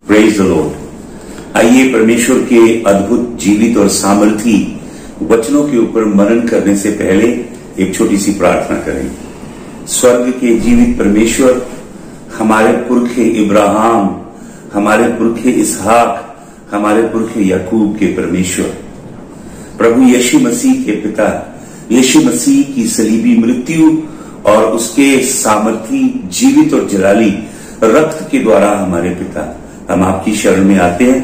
Praise the Lord. आइए परमेश्वर के अद्भुत जीवित और सामर्थी वचनों के ऊपर मनन करने से पहले एक छोटी सी प्रार्थना करें। स्वर्ग के जीवित परमेश्वर, हमारे पुरखे इब्राहिम, हमारे पुरखे इसहाक, हमारे पुरखे याकूब के परमेश्वर, प्रभु यीशु मसीह के पिता, यीशु मसीह की सलीबी मृत्यु और उसके सामर्थी जीवित और जलाली रक्त के द्वारा हमारे पिता, हम आपकी शरण में आते हैं।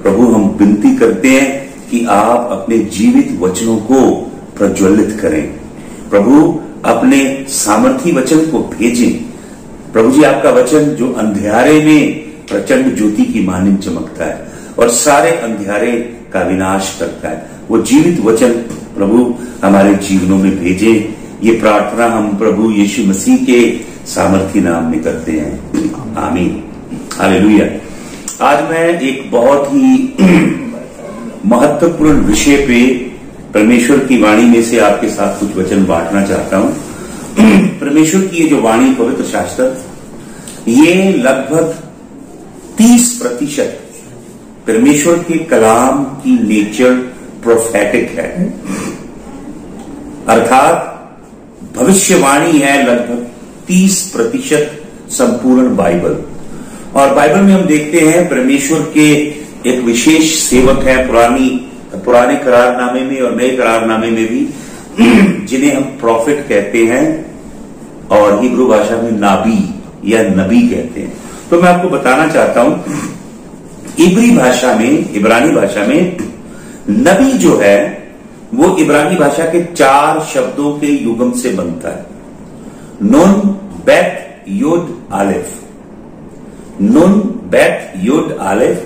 प्रभु, हम विनती करते हैं कि आप अपने जीवित वचनों को प्रज्वलित करें। प्रभु, अपने सामर्थी वचन को भेजें। प्रभु जी, आपका वचन जो अंधियारे में प्रचंड ज्योति की मानिंद चमकता है और सारे अंधियारे का विनाश करता है, वो जीवित वचन प्रभु हमारे जीवनों में भेजे। ये प्रार्थना हम प्रभु यीशु मसीह के सामर्थी नाम में करते हैं, आमीन, हालेलुया। आज मैं एक बहुत ही महत्वपूर्ण विषय पे परमेश्वर की वाणी में से आपके साथ कुछ वचन बांटना चाहता हूं। परमेश्वर की ये जो वाणी, पवित्र शास्त्र, ये लगभग 30% परमेश्वर के कलाम की नेचर प्रोफेटिक है, अर्थात भविष्यवाणी है लगभग 30% संपूर्ण बाइबल। और बाइबल में हम देखते हैं परमेश्वर के एक विशेष सेवक है पुराने करारनामे में और नए करारनामे में भी, जिन्हें हम प्रॉफिट कहते हैं और हिब्रू भाषा में नाबी या नबी कहते हैं। तो मैं आपको बताना चाहता हूं, इब्रानी भाषा में नबी जो है वो इब्रानी भाषा के 4 शब्दों के युग्म से बनता है। नून, बेत, युद, आलिफ। नून, बेत, युद, आलिफ,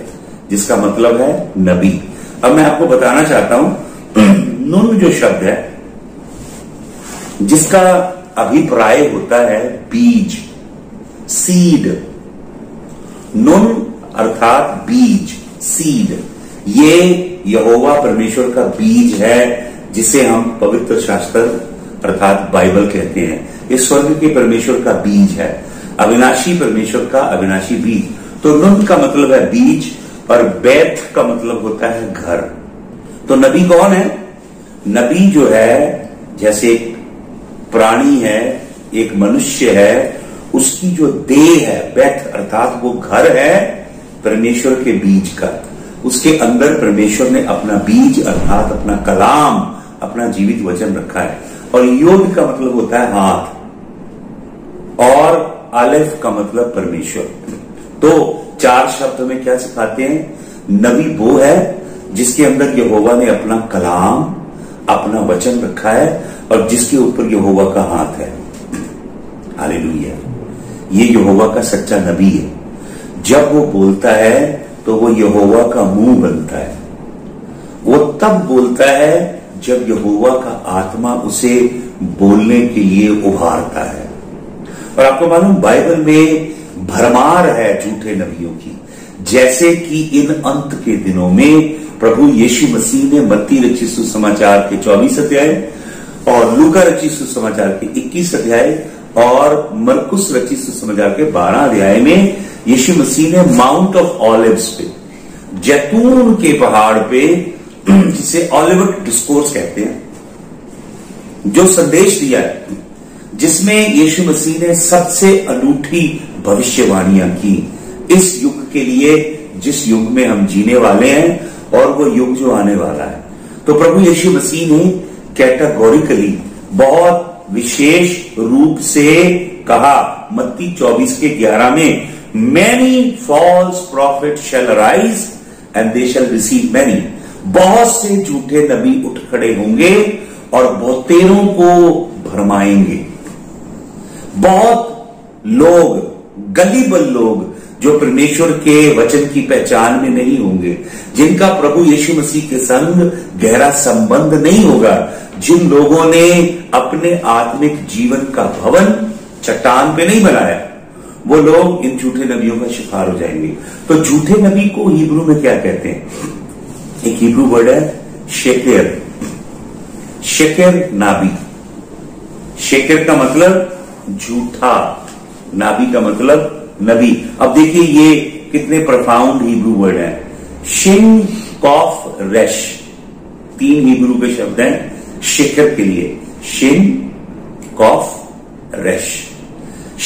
जिसका मतलब है नबी। अब मैं आपको बताना चाहता हूं, नून जो शब्द है, जिसका अभिप्राय होता है बीज, सीड। नून अर्थात बीज, सीड, ये यहोवा परमेश्वर का बीज है, जिसे हम पवित्र शास्त्र अर्थात बाइबल कहते हैं। ये स्वर्ग के परमेश्वर का बीज है, अविनाशी परमेश्वर का अविनाशी बीज। तो नून का मतलब है बीज और बैत का मतलब होता है घर। तो नबी कौन है? नबी जो है जैसे एक प्राणी है, एक मनुष्य है, उसकी जो देह है, बैत अर्थात वो घर है परमेश्वर के बीज का। उसके अंदर परमेश्वर ने अपना बीज अर्थात अपना कलाम, अपना जीवित वचन रखा है। और योद का मतलब होता है हाथ, और आलिफ का मतलब परमेश्वर। तो 4 शब्द में क्या सिखाते हैं? नबी वो है जिसके अंदर यहोवा ने अपना कलाम, अपना वचन रखा है और जिसके ऊपर यहोवा का हाथ है। हालेलुया। ये यहोवा का सच्चा नबी है। जब वो बोलता है तो वो यहोवा का मुंह बनता है। वो तब बोलता है जब यहोवा का आत्मा उसे बोलने के लिए उभारता है। और आपको मालूम, बाइबल में भरमार है झूठे नबियों की, जैसे कि इन अंत के दिनों में प्रभु यीशु मसीह ने मत्ती रचित सुसमाचार के 24 अध्याय और लूका रचित सुसमाचार के 21 अध्याय और मरकुस रचित सुसमाचार के 12 अध्याय में यीशु मसीह ने माउंट ऑफ ऑलिव्स पे, जैतून के पहाड़ पे, जिसे ऑलिवेट डिस्कोर्स कहते हैं, जो संदेश दिया है, जिसमें यीशु मसीह ने सबसे अनूठी भविष्यवाणियां की इस युग के लिए, जिस युग में हम जीने वाले हैं और वो युग जो आने वाला है। तो प्रभु यीशु मसीह ने कैटेगोरिकली, बहुत विशेष रूप से कहा, मत्ती 24 के 11 में, many false prophet shall arise and they shall receive many. बहुत से झूठे नबी उठ खड़े होंगे और बहुतेरों को भरमाएंगे। बहुत लोग, गलीबल लोग, जो परमेश्वर के वचन की पहचान में नहीं होंगे, जिनका प्रभु यीशु मसीह के संग गहरा संबंध नहीं होगा, जिन लोगों ने अपने आत्मिक जीवन का भवन चट्टान पे नहीं बनाया, वो लोग इन झूठे नबियों का शिकार हो जाएंगे। तो झूठे नबी को हिब्रू में क्या कहते हैं? एक हिब्रू वर्ड है शेकेर। शेकेर नाबी। शेकेर का मतलब झूठा, नाबी का मतलब नबी। अब देखिए, ये कितने प्रोफाउंड हिब्रू वर्ड हैं। शिन, कॉफ, रेश, 3 हिब्रू के शब्द हैं शिखर के लिए। शिन, कॉफ, रेश।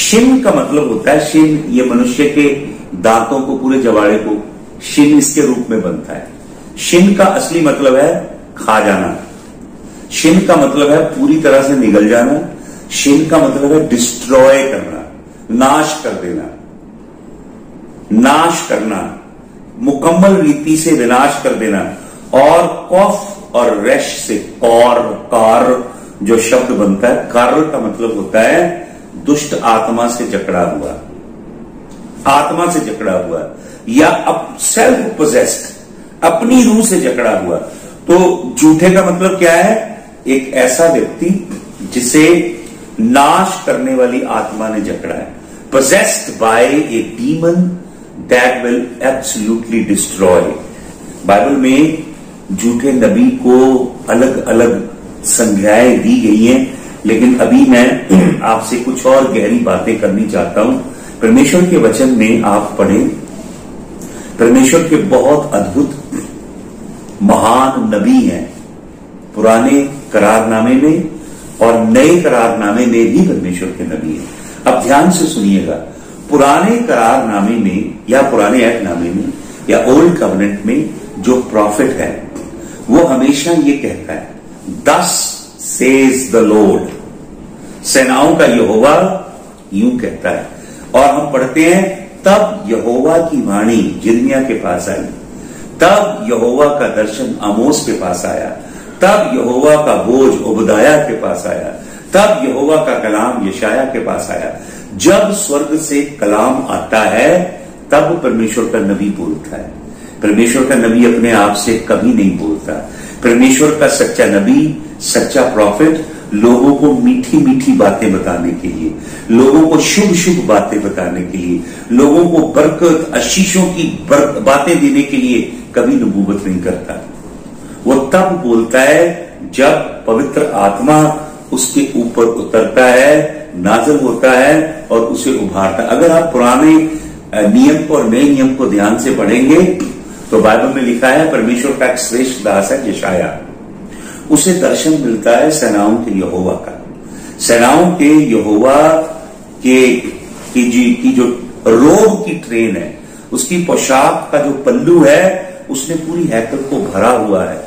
शिन का मतलब होता है, शिन ये मनुष्य के दांतों को, पूरे जवाड़े को शिन इसके रूप में बनता है। शिन का असली मतलब है खा जाना। शिन का मतलब है पूरी तरह से निगल जाना। शिन का मतलब है डिस्ट्रॉय करना, नाश कर देना, नाश करना, मुकम्मल रीति से विनाश कर देना। और कॉफ और रेश से कार जो शब्द बनता है, कार का मतलब होता है दुष्ट आत्मा से जकड़ा हुआ, आत्मा से जकड़ा हुआ, या सेल्फ पोजेस्ड, अपनी रूह से जकड़ा हुआ। तो झूठे का मतलब क्या है? एक ऐसा व्यक्ति जिसे नाश करने वाली आत्मा ने जकड़ा है। possessed by a demon that will absolutely destroy। Bible में झूठे नबी को अलग अलग संज्ञाएं दी गई हैं, लेकिन अभी मैं आपसे कुछ और गहरी बातें करनी चाहता हूं। परमेश्वर के वचन में आप पढ़ें, परमेश्वर के बहुत अद्भुत महान नबी हैं पुराने करारनामे में और नए करारनामे में भी परमेश्वर के नबी हैं। अब ध्यान से सुनिएगा, पुराने करारनामे में या पुराने ऐहदनामे में या ओल्ड कवनेंट में जो प्रॉफिट है वो हमेशा ये कहता है, दस सेज द लॉर्ड, सेनाओं का यहोवा यूं कहता है। और हम पढ़ते हैं, तब यहोवा की वाणी यिर्मयाह के पास आई, तब यहोवा का दर्शन आमोस के पास आया, तब यहोवा का बोझ ओबदिय्याह के पास आया, तब यहोवा का कलाम यशायाह के पास आया। जब स्वर्ग से कलाम आता है तब परमेश्वर का नबी बोलता है। परमेश्वर का नबी अपने आप से कभी नहीं बोलता। परमेश्वर का सच्चा नबी, सच्चा प्रॉफिट लोगों को मीठी मीठी बातें बताने के लिए, लोगों को शुभ शुभ बातें बताने के लिए, लोगों को बरकत आशीषों की बातें देने के लिए कभी नबूवत नहीं करता। वो तब बोलता है जब पवित्र आत्मा उसके ऊपर उतरता है, नाज़िल होता है और उसे उभारता है। अगर आप पुराने नियम को और नए नियम को ध्यान से पढ़ेंगे तो बाइबल में लिखा है, परमेश्वर का एक श्रेष्ठ दास है यशायाह, उसे दर्शन मिलता है सेनाओं के यहोवा का। सेनाओं के यहोवा की जो रोब की ट्रेन है, उसकी पोशाक का जो पल्लू है, उसने पूरी हैकल को भरा हुआ है।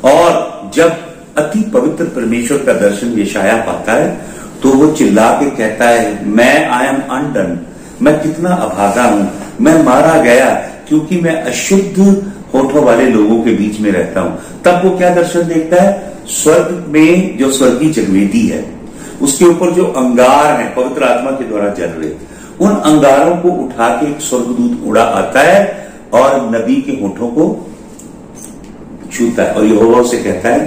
और जब अति पवित्र परमेश्वर का दर्शन यशायाह पाता है तो वो चिल्ला के कहता है, मैं आई एम अनडन, मैं कितना अभागा हूं, मैं मारा गया क्योंकि मैं अशुद्ध होठों वाले लोगों के बीच में रहता हूं। तब वो क्या दर्शन देखता है? स्वर्ग में जो स्वर्गीय जगवेदी है, उसके ऊपर जो अंगार है पवित्र आत्मा के द्वारा जल रहे, उन अंगारों को उठा के एक स्वर्गदूत उड़ा आता है और नबी के होठों को छूता है और यहोवा से कहता है,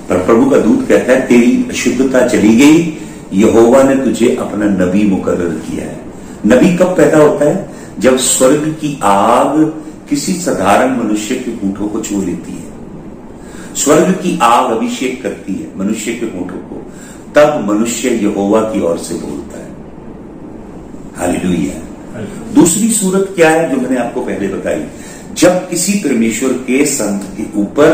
पर प्रभु का दूत कहता है, तेरी अशुद्धता चली गई, यहोवा ने तुझे अपना नबी मुकर्रर किया है। नबी कब पैदा होता है? जब स्वर्ग की आग किसी साधारण मनुष्य के होठों को छू लेती है। स्वर्ग की आग अभिषेक करती है मनुष्य के होठों को, तब मनुष्य यहोवा की ओर से बोलता है। हालेलुया। दूसरी सूरत क्या है जो मैंने आपको पहले बताई? जब किसी परमेश्वर के संत के ऊपर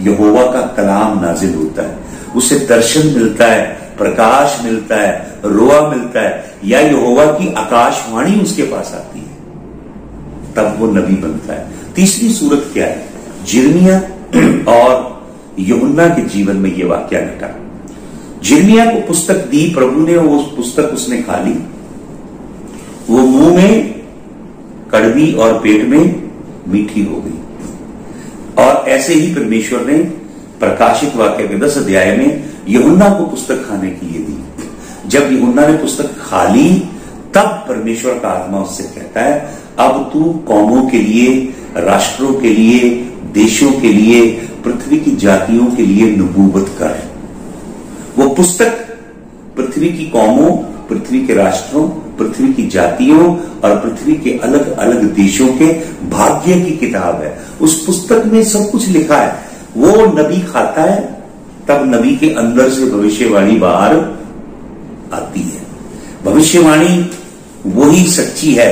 यहोवा का कलाम नाजिल होता है, उसे दर्शन मिलता है, प्रकाश मिलता है, रोआ मिलता है, या यहोवा की आकाशवाणी उसके पास आती है, तब वो नबी बनता है। तीसरी सूरत क्या है? यिर्मयाह और यूहन्ना के जीवन में ये वाकया घटा। यिर्मयाह को पुस्तक दी प्रभु ने, वो पुस्तक उसने खा ली, वो मुंह में कड़वी और पेट में मीठी हो गई। और ऐसे ही परमेश्वर ने प्रकाशित वाक्य के 10 अध्याय में यूहन्ना को पुस्तक खाने के लिए दी। जब यूहन्ना ने पुस्तक खा ली तब परमेश्वर का आत्मा उससे कहता है, अब तू कौमों के लिए, राष्ट्रों के लिए, देशों के लिए, पृथ्वी की जातियों के लिए नबूवत कर। वो पुस्तक पृथ्वी की कौमों, पृथ्वी के राष्ट्रों, पृथ्वी की जातियों और पृथ्वी के अलग अलग देशों के भाग्य की किताब है। उस पुस्तक में सब कुछ लिखा है। वो नबी खाता है तब नबी के अंदर से भविष्यवाणी बाहर आती है। भविष्यवाणी वही सच्ची है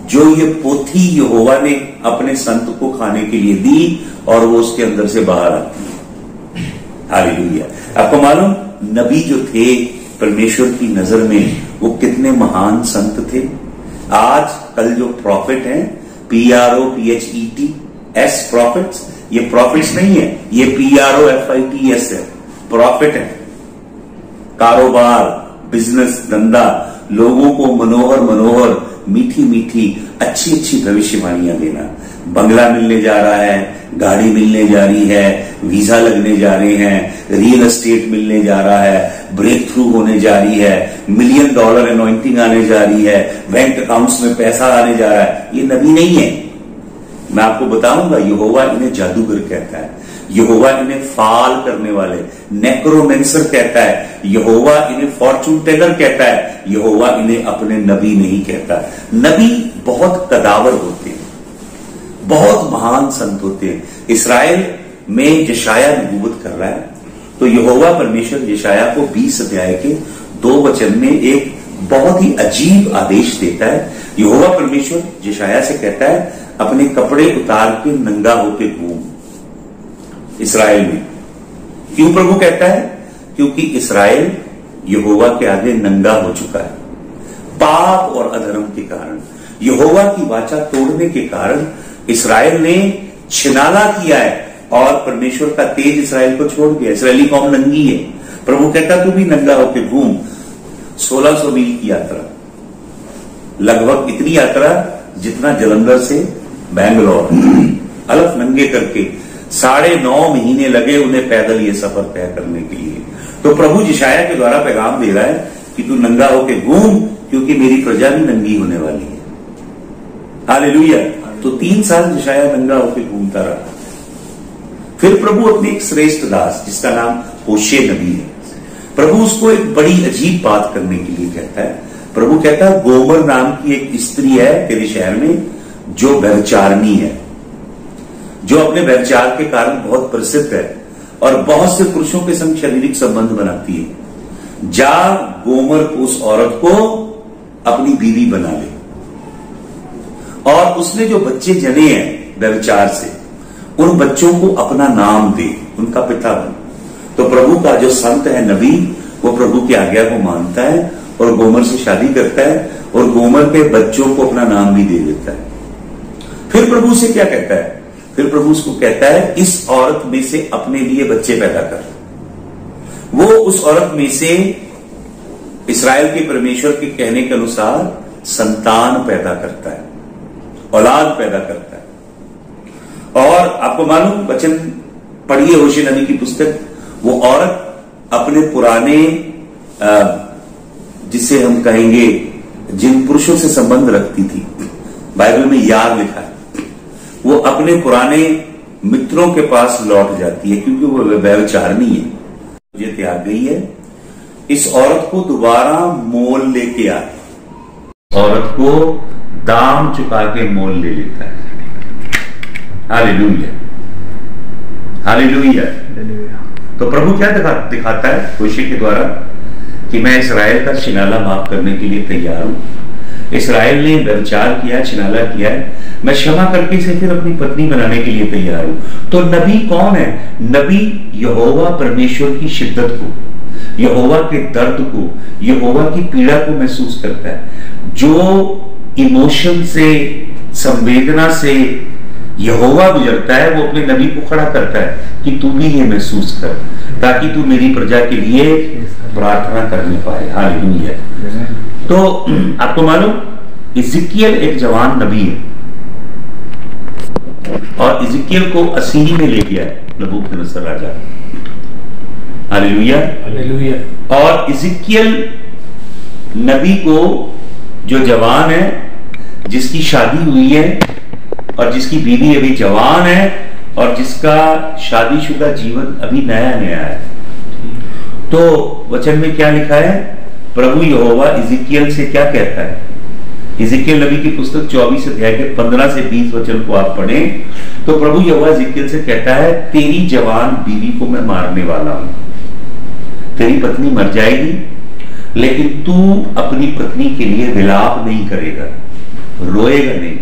जो ये पोथी यहोवा ने अपने संत को खाने के लिए दी और वो उसके अंदर से बाहर आती है। हालेलुया। आपको मालूम नबी जो थे परमेश्वर की नजर में वो कितने महान संत थे। आज कल जो प्रॉफिट हैं, PROPHETS प्रॉफिट्स, ये प्रॉफिट्स नहीं है, ये PROFITS है, प्रॉफिट है। कारोबार, बिजनेस, धंधा, लोगों को मनोहर मनोहर मीठी मीठी अच्छी अच्छी भविष्यवाणियां देना। बंगला मिलने जा रहा है, गाड़ी मिलने जा रही है, वीजा लगने जा रहे हैं, रियल एस्टेट मिलने जा रहा है, ब्रेक थ्रू होने जा रही है, $1 मिलियन अनॉइंटिंग आने जा रही है, बैंक अकाउंट्स में पैसा आने जा रहा है। ये नबी नहीं है। मैं आपको बताऊंगा, यहोवा इन्हें जादूगर कहता है, यहोवा इन्हें फाल करने वाले नेक्रोमेंसर कहता है, यहोवा इन्हें फॉर्चून टेलर कहता है, यहोवा इन्हें अपने नबी नहीं कहता। नबी बहुत कदावर होते हैं, बहुत महान संत होते हैं। इसराइल में यशाया नबूवत कर रहा है, तो यहोवा परमेश्वर यशाया को 20 अध्याय के 2 वचन में एक बहुत ही अजीब आदेश देता है। यहोवा परमेश्वर यशाया से कहता है, अपने कपड़े उतार के नंगा होके घूम इसराइल में। क्यों प्रभु कहता है? क्योंकि इसराइल यहोवा के आगे नंगा हो चुका है, पाप और अधर्म के कारण, यहोवा की वाचा तोड़ने के कारण इसराइल ने छिनाला किया है और परमेश्वर का तेज इसराइल को छोड़ दिया। इसराइली कौम नंगी है। प्रभु कहता तू भी नंगा होके घूम। 1600 मील की यात्रा, लगभग इतनी यात्रा जितना जलंधर से बैंगलोर, अलफ नंगे करके 9.5 महीने लगे उन्हें पैदल ये सफर तय करने के लिए। तो प्रभु यशाया के द्वारा पैगाम दे रहा है कि तू नंगा होके घूम, क्योंकि मेरी प्रजा भी नंगी होने वाली है। हालेलुया। तो 3 साल यशाया नंगा होके घूमता रहा। फिर प्रभु अपने एक श्रेष्ठ दास जिसका नाम होशे नबी है, प्रभु उसको एक बड़ी अजीब बात करने के लिए कहता है। प्रभु कहता है, गोमर नाम की एक स्त्री है तेरे शहर में जो व्यभिचारिणी है, जो अपने व्यभिचार के कारण बहुत प्रसिद्ध है और बहुत से पुरुषों के संग शारीरिक संबंध बनाती है। जा गोमर उस औरत को अपनी बीवी बना ले, और उसने जो बच्चे जने हैं व्यभिचार से, उन बच्चों को अपना नाम दे, उनका पिता बन। तो प्रभु का जो संत है नबी, वो प्रभु की आज्ञा को मानता है और गोमर से शादी करता है और गोमर के बच्चों को अपना नाम भी दे देता है। फिर प्रभु से क्या कहता है? फिर प्रभु उसको कहता है, इस औरत में से अपने लिए बच्चे पैदा कर। वो उस औरत में से इस्राएल के परमेश्वर के कहने के अनुसार संतान पैदा करता है, औलाद पैदा करता है। और आपको मालूम, वचन पढ़िए होशे नबी की पुस्तक, वो औरत अपने पुराने जिसे हम कहेंगे जिन पुरुषों से संबंध रखती थी, बाइबल में यार लिखा है, वो अपने पुराने मित्रों के पास लौट जाती है क्योंकि वो व्यभिचारिणी है, मुझे त्याग गई है। इस औरत को दोबारा मोल लेके आती, औरत को दाम चुका के मोल ले लेता है। Hallelujah, hallelujah. तो प्रभु क्या दिखाता है होशे के द्वारा? कि मैं इसराइल का छिनाला माफ करने के लिए तैयार हूं। इसराइल ने व्यभिचार किया, छिनाला किया है, मैं क्षमा करके इसे फिर अपनी पत्नी बनाने के लिए तैयार हूं। तो नबी कौन है? नबी यहोवा परमेश्वर की शिद्दत को, यहोवा के दर्द को, यहोवा की पीड़ा को महसूस करता है। जो इमोशन से, संवेदना से यहोवा गुजरता है, वो अपने नबी को खड़ा करता है कि तू भी ये महसूस कर, ताकि तू मेरी प्रजा के लिए प्रार्थना करने पाए। हालेलुया। तो आपको मालूम, इज़िकियल एक जवान नबी है और इज़िकियल को असीरी में ले गया है नबूकदनेस्सर राजा। Hallelujah, hallelujah. और इज़िकियल नबी को जो जवान है, जिसकी शादी हुई है और जिसकी बीवी अभी जवान है और जिसका शादीशुदा जीवन अभी नया नया है, तो वचन में क्या लिखा है? प्रभु यहोवा इज़िकियल से क्या कहता है? इज़िकियल नबी की पुस्तक 24 अध्याय के 15 से 20 वचन को आप पढ़ें तो प्रभु यहोवा इज़िकियल से कहता है, तेरी जवान बीवी को मैं मारने वाला हूं, तेरी पत्नी मर जाएगी, लेकिन तू अपनी पत्नी के लिए विलाप नहीं करेगा। रोएगा नहीं,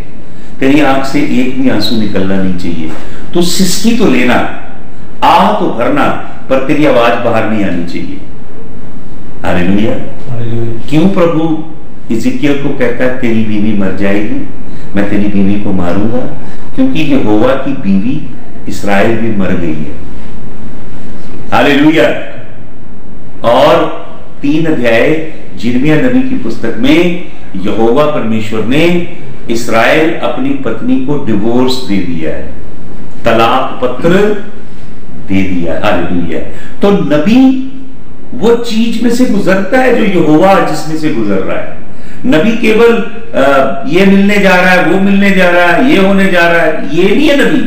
तेरी आंख से एक भी आंसू निकलना नहीं चाहिए, तू सिसकी तो लेना, आह तो भरना, पर तेरी आवाज बाहर नहीं आनी चाहिए। हालेलुया। क्यों प्रभु इज़िकियल को कहता है तेरी बीवी मर जाएगी, मैं तेरी बीवी को मारूंगा? क्योंकि यहोवा की बीवी इस्राएल भी मर गई है। हालेलुया। और 3 अध्याय यिर्मयाह नबी की पुस्तक में यहोवा परमेश्वर ने इस्राएल अपनी पत्नी को डिवोर्स दे दिया है, तलाक पत्र दे दिया। हालेलुया। तो नबी वो चीज में से गुजरता है जो यहोवा जिसमें से गुजर रहा है। नबी केवल ये मिलने जा रहा है, वो मिलने जा रहा है, ये होने जा रहा है, ये नहीं है नबी।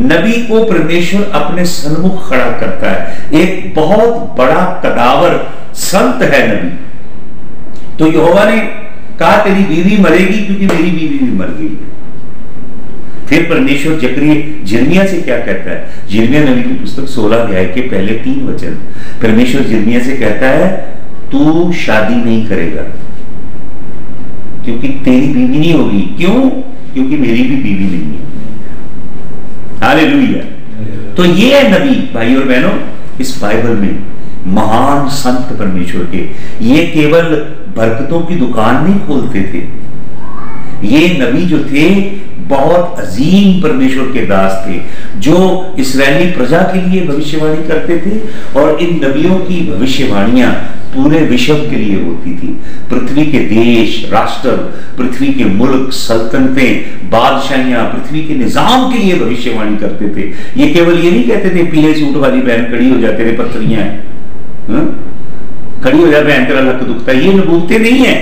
नबी को परमेश्वर अपने सन्मुख खड़ा करता है। एक बहुत बड़ा कदावर संत है नबी। तो यहोवा ने कहा तेरी बीवी मरेगी क्योंकि मेरी बीवी भी मर गई है। फिर परमेश्वर यिर्मयाह से क्या कहता है? यिर्मयाह नबी की पुस्तक 16 अध्याय के पहले 3 वचन, परमेश्वर यिर्मयाह से कहता है तू शादी नहीं करेगा क्योंकि तेरी बीवी नहीं होगी। क्यों? क्योंकि मेरी भी बीवी नहीं है। हालेलुया। तो ये है नबी। भाई और बहनों, इस बाइबल में महान संत परमेश्वर के, ये केवल बरकतों की दुकान नहीं खोलते थे। ये नबी जो थे बहुत अजीम परमेश्वर के दास थे, जो इस्राएली प्रजा के लिए भविष्यवाणी करते थे। और इन नबियों की भविष्यवाणियां पूरे विश्व के लिए होती थी। पृथ्वी के देश, राष्ट्र, पृथ्वी के मुल्क, सल्तनतें, बादशाहियां, पृथ्वी के निजाम के लिए भविष्यवाणी करते थे। ये केवल ये नहीं कहते थे पीले सूट वाली बहन खड़ी हो जाते थे, पत्थरियां खड़ी हो जाए बहन तेरा लक दुखता है, ये नबूवतें नहीं है।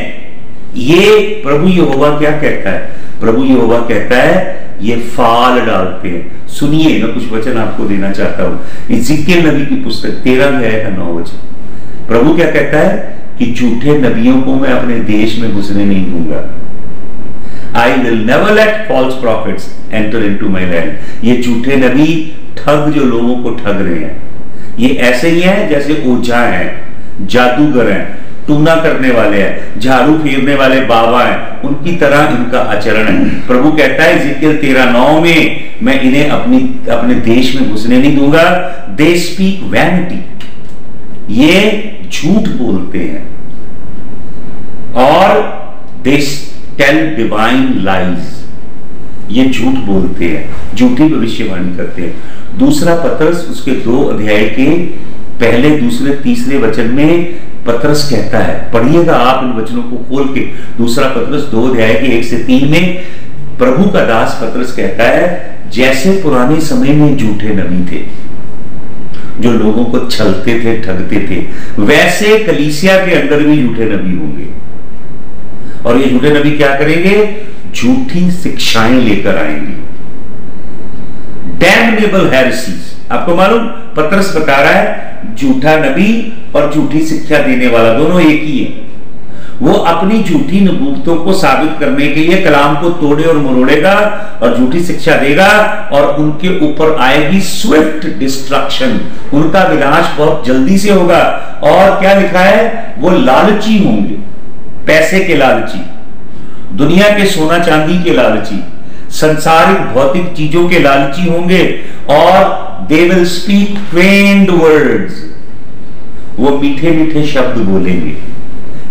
ये प्रभु यहोवा क्या कहता है? प्रभु यहोवा कहता है ये फाल डालते हैं। सुनिए, मैं कुछ वचन आपको देना चाहता हूं। इज़िकियल नबी की पुस्तक 13 अध्याय का 9 वचन, प्रभु क्या कहता है कि झूठे नबियों को मैं अपने देश में घुसने नहीं दूंगा। I will never let false prophets enter into my land. ये झूठे नबी ठग जो लोगों को ठग रहे हैं, ये ऐसे ही है जैसे ओझा है, जादूगर हैं, टूना करने वाले हैं, झाड़ू फेरने वाले बाबा हैं, उनकी तरह इनका आचरण है। प्रभु कहता है इज़िकियल 13:9 में मैं इन्हें अपने देश में घुसने नहीं दूंगा। दे स्पीक वैनिटी, ये झूठ बोलते हैं, और दे टेल डिवाइन लाइज, ये झूठ बोलते हैं, झूठी भविष्यवाणी करते हैं। दूसरा पतरस उसके 2 अध्याय के पहले, दूसरे, तीसरे वचन में पतरस कहता है, पढ़िएगा आप इन वचनों को खोल के। दूसरा पतरस 2 अध्याय के 1 से 3 में प्रभु का दास पतरस कहता है जैसे पुराने समय में झूठे नबी थे जो लोगों को छलते थे, ठगते थे, वैसे कलीसिया के अंदर भी झूठे नबी होंगे। और ये झूठे नबी क्या करेंगे? झूठी शिक्षाएं लेकर आएंगे, डैम्नेबल हेरेसीज। आपको मालूम, पतरस बता रहा है झूठा नबी और झूठी शिक्षा देने वाला दोनों एक ही है। वो अपनी झूठी नबूवतों को साबित करने के लिए कलाम को तोड़े और मरोड़ेगा और झूठी शिक्षा देगा, और उनके ऊपर आएगी स्विफ्ट डिस्ट्रक्शन। उनका विनाश बहुत जल्दी से होगा। और क्या लिखा है? वो लालची होंगे, पैसे के लालची, दुनिया के सोना चांदी के लालची, संसारिक भौतिक चीजों के लालची होंगे। और they will speak feigned words, वो मीठे मीठे शब्द बोलेंगे।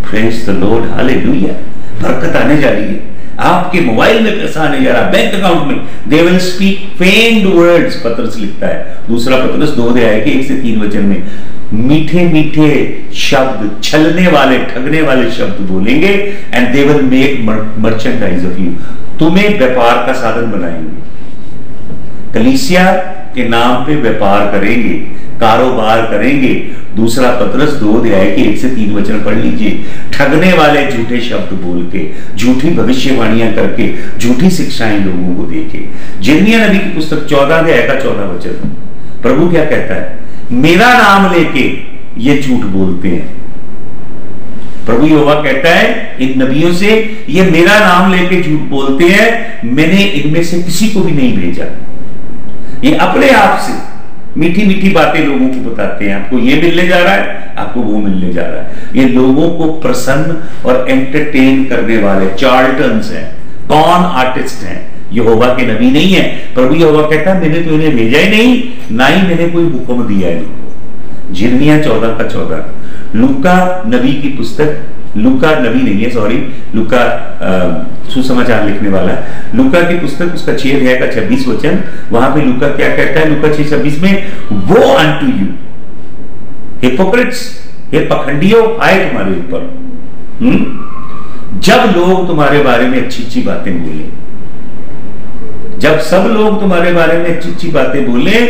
Praise the Lord, hallelujah। बरकत आने जा रही है, आपके मोबाइल में पैसा आने जा रहा है, बैंक अकाउंट में। They will speak feigned words, पतरस लिखता है दूसरा पतरस 2 अध्याय के 1 से 3 वचन में। मीठे मीठे शब्द, छलने वाले, ठगने वाले शब्द बोलेंगे। And they will make merchandise of you, तुम्हें व्यापार का साधन बनाएंगे। कलीसिया के नाम पे व्यापार करेंगे, कारोबार करेंगे। दूसरा पतरस 2 अध्याय के 1 से 3 वचन पढ़ लीजिए। ठगने वाले झूठे शब्द बोल के, झूठी भविष्यवाणियां करके, झूठी शिक्षाएं लोगों को देके। यिर्मयाह नबी की पुस्तक 14 अध्याय का 14 वचन, प्रभु क्या कहता है? मेरा नाम लेके ये झूठ बोलते हैं। प्रभु यहोवा कहता है इन नबियों से, ये मेरा नाम लेके झूठ बोलते हैं, मैंने इनमें से किसी को भी नहीं भेजा। ये अपने आप से मीठी मीठी बातें लोगों को बताते हैं, आपको ये मिलने जा रहा है, आपको वो मिलने जा रहा है। ये लोगों को प्रसन्न और एंटरटेन करने वाले चार्लटन्स हैं, कॉन आर्टिस्ट हैं, यहोवा के नबी नहीं है। प्रभु यहोवा कहता है मैंने तो इन्हें भेजा ही नहीं, ना ही मैंने कोई हुक्म दिया है इनको। यिर्मयाह 14:14। लूका नबी की पुस्तक, लूका नबी नहीं है, सॉरी, लूका सुसमाचार लिखने वाला है। लूका की पुस्तक उसका 6 अध्याय का 26 वचन, वहां पे लूका क्या कहता है? लूका 6:26 में, वो अनटू यू हिपोक्रेट्स, ये पखंडियों, आए तुम्हारे ऊपर जब लोग तुम्हारे बारे में अच्छी अच्छी बातें बोले, जब सब लोग तुम्हारे बारे में अच्छी अच्छी बातें बोले,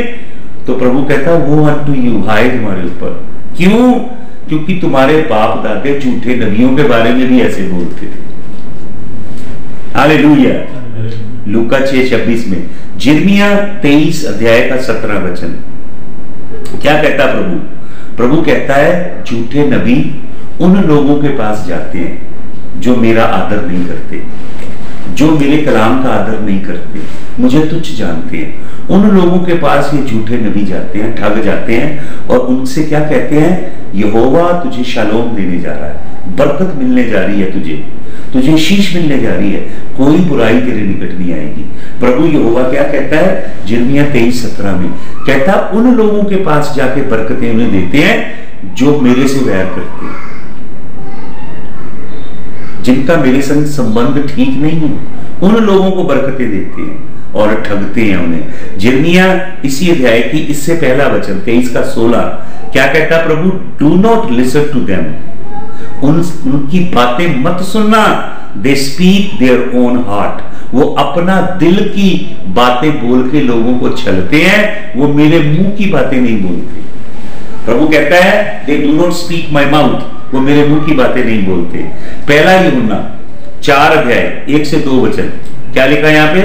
तो प्रभु कहता वो अनटू यू, आए तुम्हारे ऊपर। क्यों? क्योंकि तुम्हारे बाप दादे झूठे नबियों के बारे में भी ऐसे बोलते थे। हालेलुया। लूका 6:26 में। यिर्मयाह 23 अध्याय का 17 वचन क्या कहता प्रभु? प्रभु कहता है झूठे नबी उन लोगों के पास जाते हैं जो मेरा आदर नहीं करते, जो मेरे कलाम का आदर नहीं करते, मुझे तुच्छ जानते हैं। उन लोगों के पास ये झूठे नबी जाते हैं, ठग जाते हैं, और उनसे क्या कहते हैं? यहोवा तुझे शालोम देने जा रहा है, बरकत मिलने जा रही है, तुझे शीश मिलने जा रही है, कोई बुराई तेरे निकट नहीं आएगी। प्रभु यहोवा क्या कहता है? यिर्मयाह 23:17 में कहता उन लोगों के पास जाके बरकतें उन्हें देते हैं जो मेरे से वैर करते हैं, जिनका मेरे संग संबंध ठीक नहीं है, उन लोगों को बरकतें देते हैं और ठगते हैं उन्हें। यिर्मयाह इसी अध्याय की इससे पहला वचन 23:16 क्या कहता प्रभु? Do not listen to them, उनकी बातें मत सुनना। They speak their own heart, वो अपना दिल की बातें बोल के लोगों को छलते हैं, वो मेरे मुंह की बातें नहीं बोलते। प्रभु कहता है they do not speak my mouth, वो मेरे मुंह की बातें नहीं बोलते। पहला यूहन्ना 4 अध्याय 1 से 2 वचन क्या लिखा है यहाँ पे?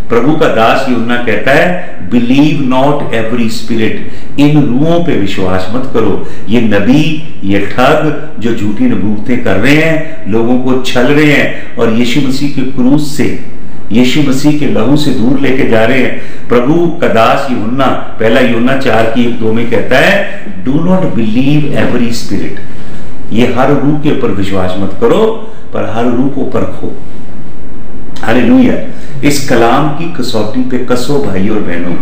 प्रभु का दास यूहन्ना कहता है बिलीव नॉट एवरी स्पिरिट, इन रूहों पे विश्वास मत करो। ये नबी, ये ठग जो झूठी नबूवतें कर रहे हैं, लोगों को छल रहे हैं और यीशु मसीह के क्रूस से, यीशु मसीह के लहू से दूर लेके जा रहे हैं। प्रभु का दास यूहन्ना पहला यूहन्ना 4:1-2 में कहता है do not believe every spirit, ये हर रूह के ऊपर विश्वास मत करो, पर हर रूह को परखो। हालेलुया। इस कलाम की कसौटी पे कसो भाई और बहनों,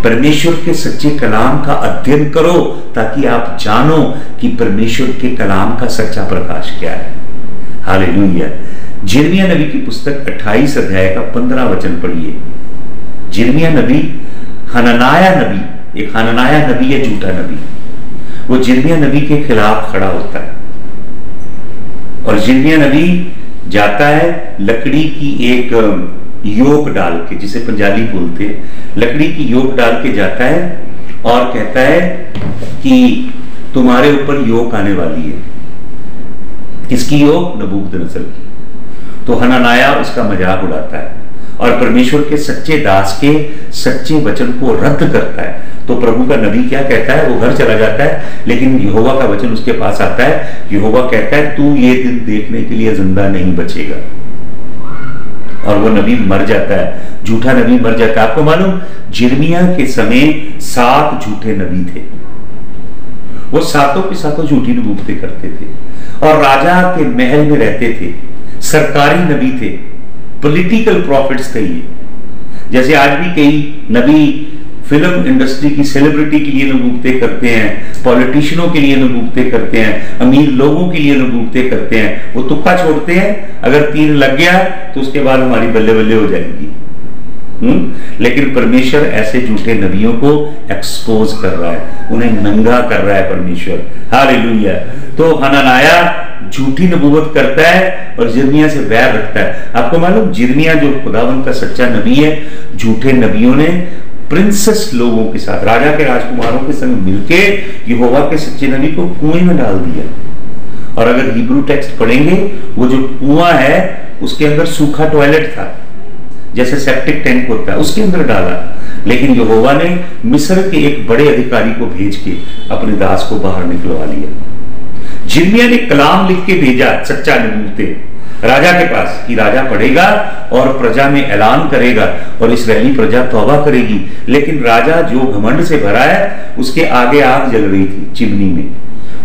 परमेश्वर के सच्चे कलाम का अध्ययन करो ताकि आप जानो कि परमेश्वर के कलाम का सच्चा प्रकाश क्या है। हालेलुया। यिर्मयाह नबी की पुस्तक 28 अध्याय का 15 वचन पढ़िए। यिर्मयाह नबी, हननाया नबी, एक हननाया नबी है झूठा नबी, वो यिर्मयाह नबी के खिलाफ खड़ा होता है और यिर्मयाह नबी जाता है लकड़ी की एक योक डाल के, जिसे पंजाबी बोलते हैं, लकड़ी की योक डाल के जाता है और कहता है कि तुम्हारे ऊपर योक आने वाली है। किसकी योक? नबूकदनेस्सर की। तो हननाया उसका मजाक उड़ाता है और परमेश्वर के सच्चे दास के सच्चे वचन को रद्द करता है। तो प्रभु का नबी क्या कहता है? वो घर चला जाता है, लेकिन यहोवा का वचन उसके पास आता है। यहोवा कहता है तू ये दिन देखने के लिए जिंदा नहीं बचेगा, और वो नबी मर जाता है, झूठा नबी मर जाता है। आपको मालूम यिर्मयाह के समय 7 झूठे नबी थे, वो सातों के सातों झूठी नबूवतें करते थे और राजा के महल में रहते थे, सरकारी नबी थे, पॉलिटिकल प्रॉफिट्स थे ये। जैसे आज भी कई नबी फिल्म इंडस्ट्री की सेलिब्रिटी के लिए नबूवतें करते हैं, पॉलिटिशियनों के लिए नबूवतें करते हैं, अमीर लोगों के लिए नबूवतें करते हैं। वो तुक्का छोड़ते हैं, अगर तीर लग गया तो उसके बाद हमारी बल्ले बल्ले हो जाएगी। लेकिन परमेश्वर ऐसे झूठे नबियों को एक्सपोज कर रहा है, उन्हें नंगा कर रहा है परमेश्वर। हालेलुया। तो हननाया झूठी नबूवत करता है और यिर्मयाह से वैर रखता है। आपको मालूम यिर्मयाह जो खुदावंद का सच्चा नबी है, झूठे नबियों ने प्रिंसेस लोगों के साथ, राजा के राजकुमारों के संग मिलके यहोवा के सच्चे नबी को कुएं में डाल दिया। और अगर हिब्रू टेक्स्ट पढ़ेंगे, वो जो कुआं है उसके अंदर सूखा टॉयलेट था, जैसे सेप्टिक टैंक होता है, उसके अंदर डाला। लेकिन यहोवा ने मिस्र के एक बड़े अधिकारी को भेज के अपने दास को बाहर निकलवा लिया। यिर्मयाह ने कलाम लिख के भेजा, सच्चा नबूवतें, राजा के पास कि राजा पढ़ेगा और प्रजा में ऐलान करेगा और इस्राएली प्रजा तौबा करेगी। लेकिन राजा जो घमंड से भरा है, उसके आगे आग जल रही थी चिमनी में,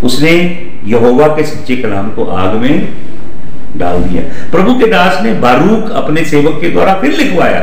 उसने यहोवा के सच्चे कलाम को आग में डाल दिया। प्रभु के दास ने बारूक अपने सेवक के द्वारा फिर लिखवाया।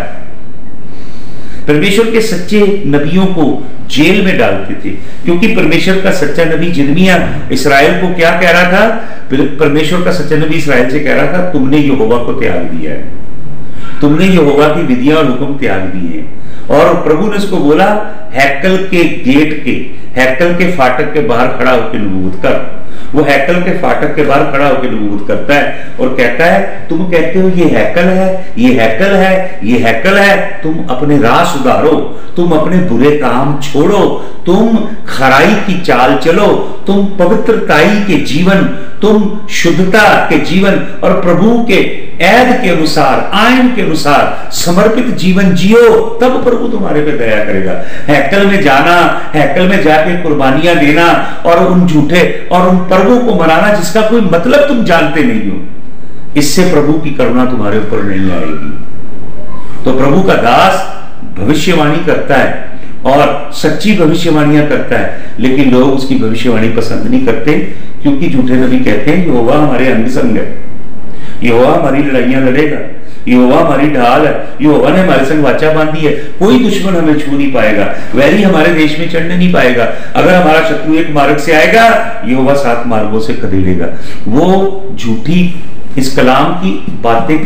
परमेश्वर के सच्चे नबियों को जेल में डालते थे, क्योंकि परमेश्वर का सच्चा नबी जिर्मिया इस्राएल को क्या कह रहा था? परमेश्वर का सच्चा नबी इस्राएल से कह रहा था, तुमने यहोवा को त्याग दिया है, तुमने यहोवा की विधियां और हुक्म त्याग दिए हैं। और प्रभु ने उसको बोला, हैकल के गेट के, हैकल के फाटक के बाहर खड़ा होकर नबूवत कर। वो हैकल के फाटक के बाहर खड़ा होकर नबूवत करता है और कहता है, तुम कहते हो ये हैकल है, ये हैकल है, ये हैकल है, तुम अपने राह सुधारो, तुम अपने बुरे काम छोड़ो, तुम खराई की चाल चलो, तुम पवित्रताई के जीवन, तुम शुद्धता के जीवन और प्रभु के ऐद के अनुसार, आयन के अनुसार समर्पित जीवन जियो, तब प्रभु तुम्हारे पे दया करेगा। हैकल में जाना, हैकल में जाके कुर्बानियां देना और उन झूठे और उन पर्वों को मनाना जिसका कोई मतलब तुम जानते नहीं हो, इससे प्रभु की करुणा तुम्हारे ऊपर नहीं आएगी। तो प्रभु का दास भविष्यवाणी करता है और सच्ची भविष्यवाणियां करता है, लेकिन लोग उसकी भविष्यवाणी पसंद नहीं करते, क्योंकि झूठे नबी कहते हैं यहोवा हमारे अंग संग है, यहोवा हमारी लड़ाइयां लड़ेगा, यहोवा हमारी ढाल है, यहोवा ने हमारे संग वाचा बांधी है, कोई दुश्मन हमें छू नहीं पाएगा, वैरी हमारे देश में चढ़ने नहीं पाएगा, अगर हमारा शत्रु एक मार्ग से आएगा, यहोवा 7 मार्गों से खदेड़ेगा। वो झूठी इस कलाम की बातें,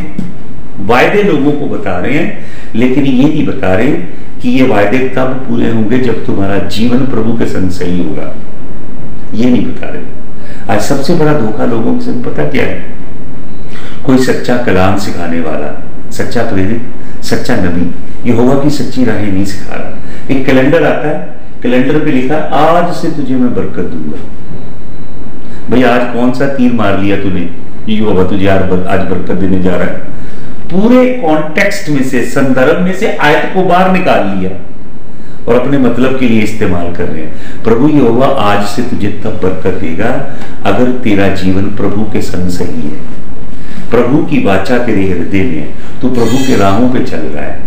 वायदे लोगों को बता रहे हैं, लेकिन ये नहीं बता रहे कि ये वायदे तब पूरे होंगे जब तुम्हारा जीवन प्रभु के संग सही होगा। ये नहीं बता रहे। आज सबसे बड़ा धोखा लोगों के संग पता क्या है? कोई सच्चा कलाम सिखाने वाला, सच्चा प्रेरित, सच्चा नबी यहोवा की सच्ची राहें नहीं सिखा रहा। एक कैलेंडर आता है, कैलेंडर पे लिखा आज से तुझे मैं बरकत दूंगा। भाई आज कौन सा तीर मार लिया तूने, यहोवा तुझे आज बरकत देने जा रहा है? पूरे कॉन्टेक्स्ट में से, संदर्भ में से आयत को बाहर निकाल लिया और अपने मतलब के लिए इस्तेमाल कर रहे हैं। प्रभु यहोवा आज से तुझे तब बरकत देगा अगर तेरा जीवन प्रभु के संग सही है, प्रभु की वाचा तेरे हृदय में है, तू प्रभु के राहों पे चल रहा है,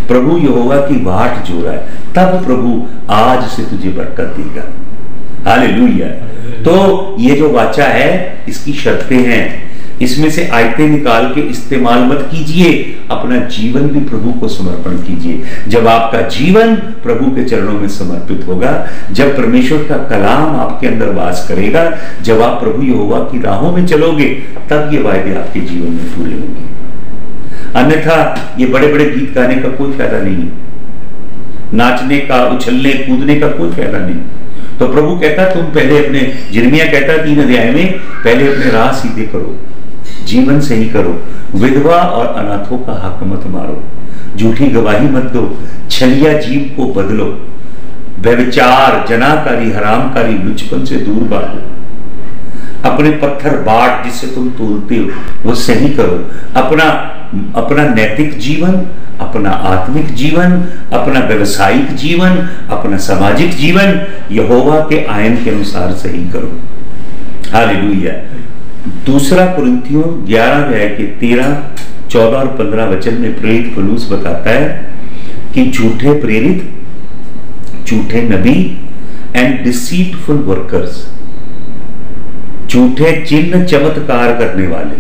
प्रभु यहोवा की बाट जो रहा है, तब प्रभु आज से तुझे बरकत देगा। हालेलुया। तो ये जो वाचा है, इसकी शर्तें हैं, इसमें से आयतें निकाल के इस्तेमाल मत कीजिए, अपना जीवन भी प्रभु को समर्पण कीजिए। जब आपका जीवन प्रभु के चरणों में समर्पित होगा, जब परमेश्वर का कलाम आपके अंदर वास करेगा, जब आप प्रभु यहोवा की राहों में चलोगे, तब ये वायदे आपके जीवन में पूरे होंगे। अन्यथा ये बड़े बड़े गीत गाने का कोई फायदा नहीं है, नाचने का, उछलने कूदने का कोई फायदा नहीं। तो प्रभु कहता, तुम पहले अपने, जिर्मिया कहता 3 अध्याय में, पहले अपने राह सीधे करो, जीवन सही करो, विधवा और अनाथों का हक मत मारो, झूठी गवाही मत दो, छलिया जीव को बदलो, व्यभिचार, जनाकारी, हरामकारी, लुचपन से दूर भागो, अपने पत्थर बाट जिससे तुम तोलते हो वो सही करो, अपना नैतिक जीवन, अपना आत्मिक जीवन, अपना व्यवसायिक जीवन, अपना सामाजिक जीवन यहोवा के आयन के अनुसार सही करो। हालेलुया। 2 कुरिन्थियों 11 अध्याय के 13, 14 और 15 वचन में प्रेरित पौलुस बताता है कि झूठे प्रेरित, झूठे नबी एंड डिसीटफुल वर्कर्स, झूठे चिन्ह चमत्कार करने वाले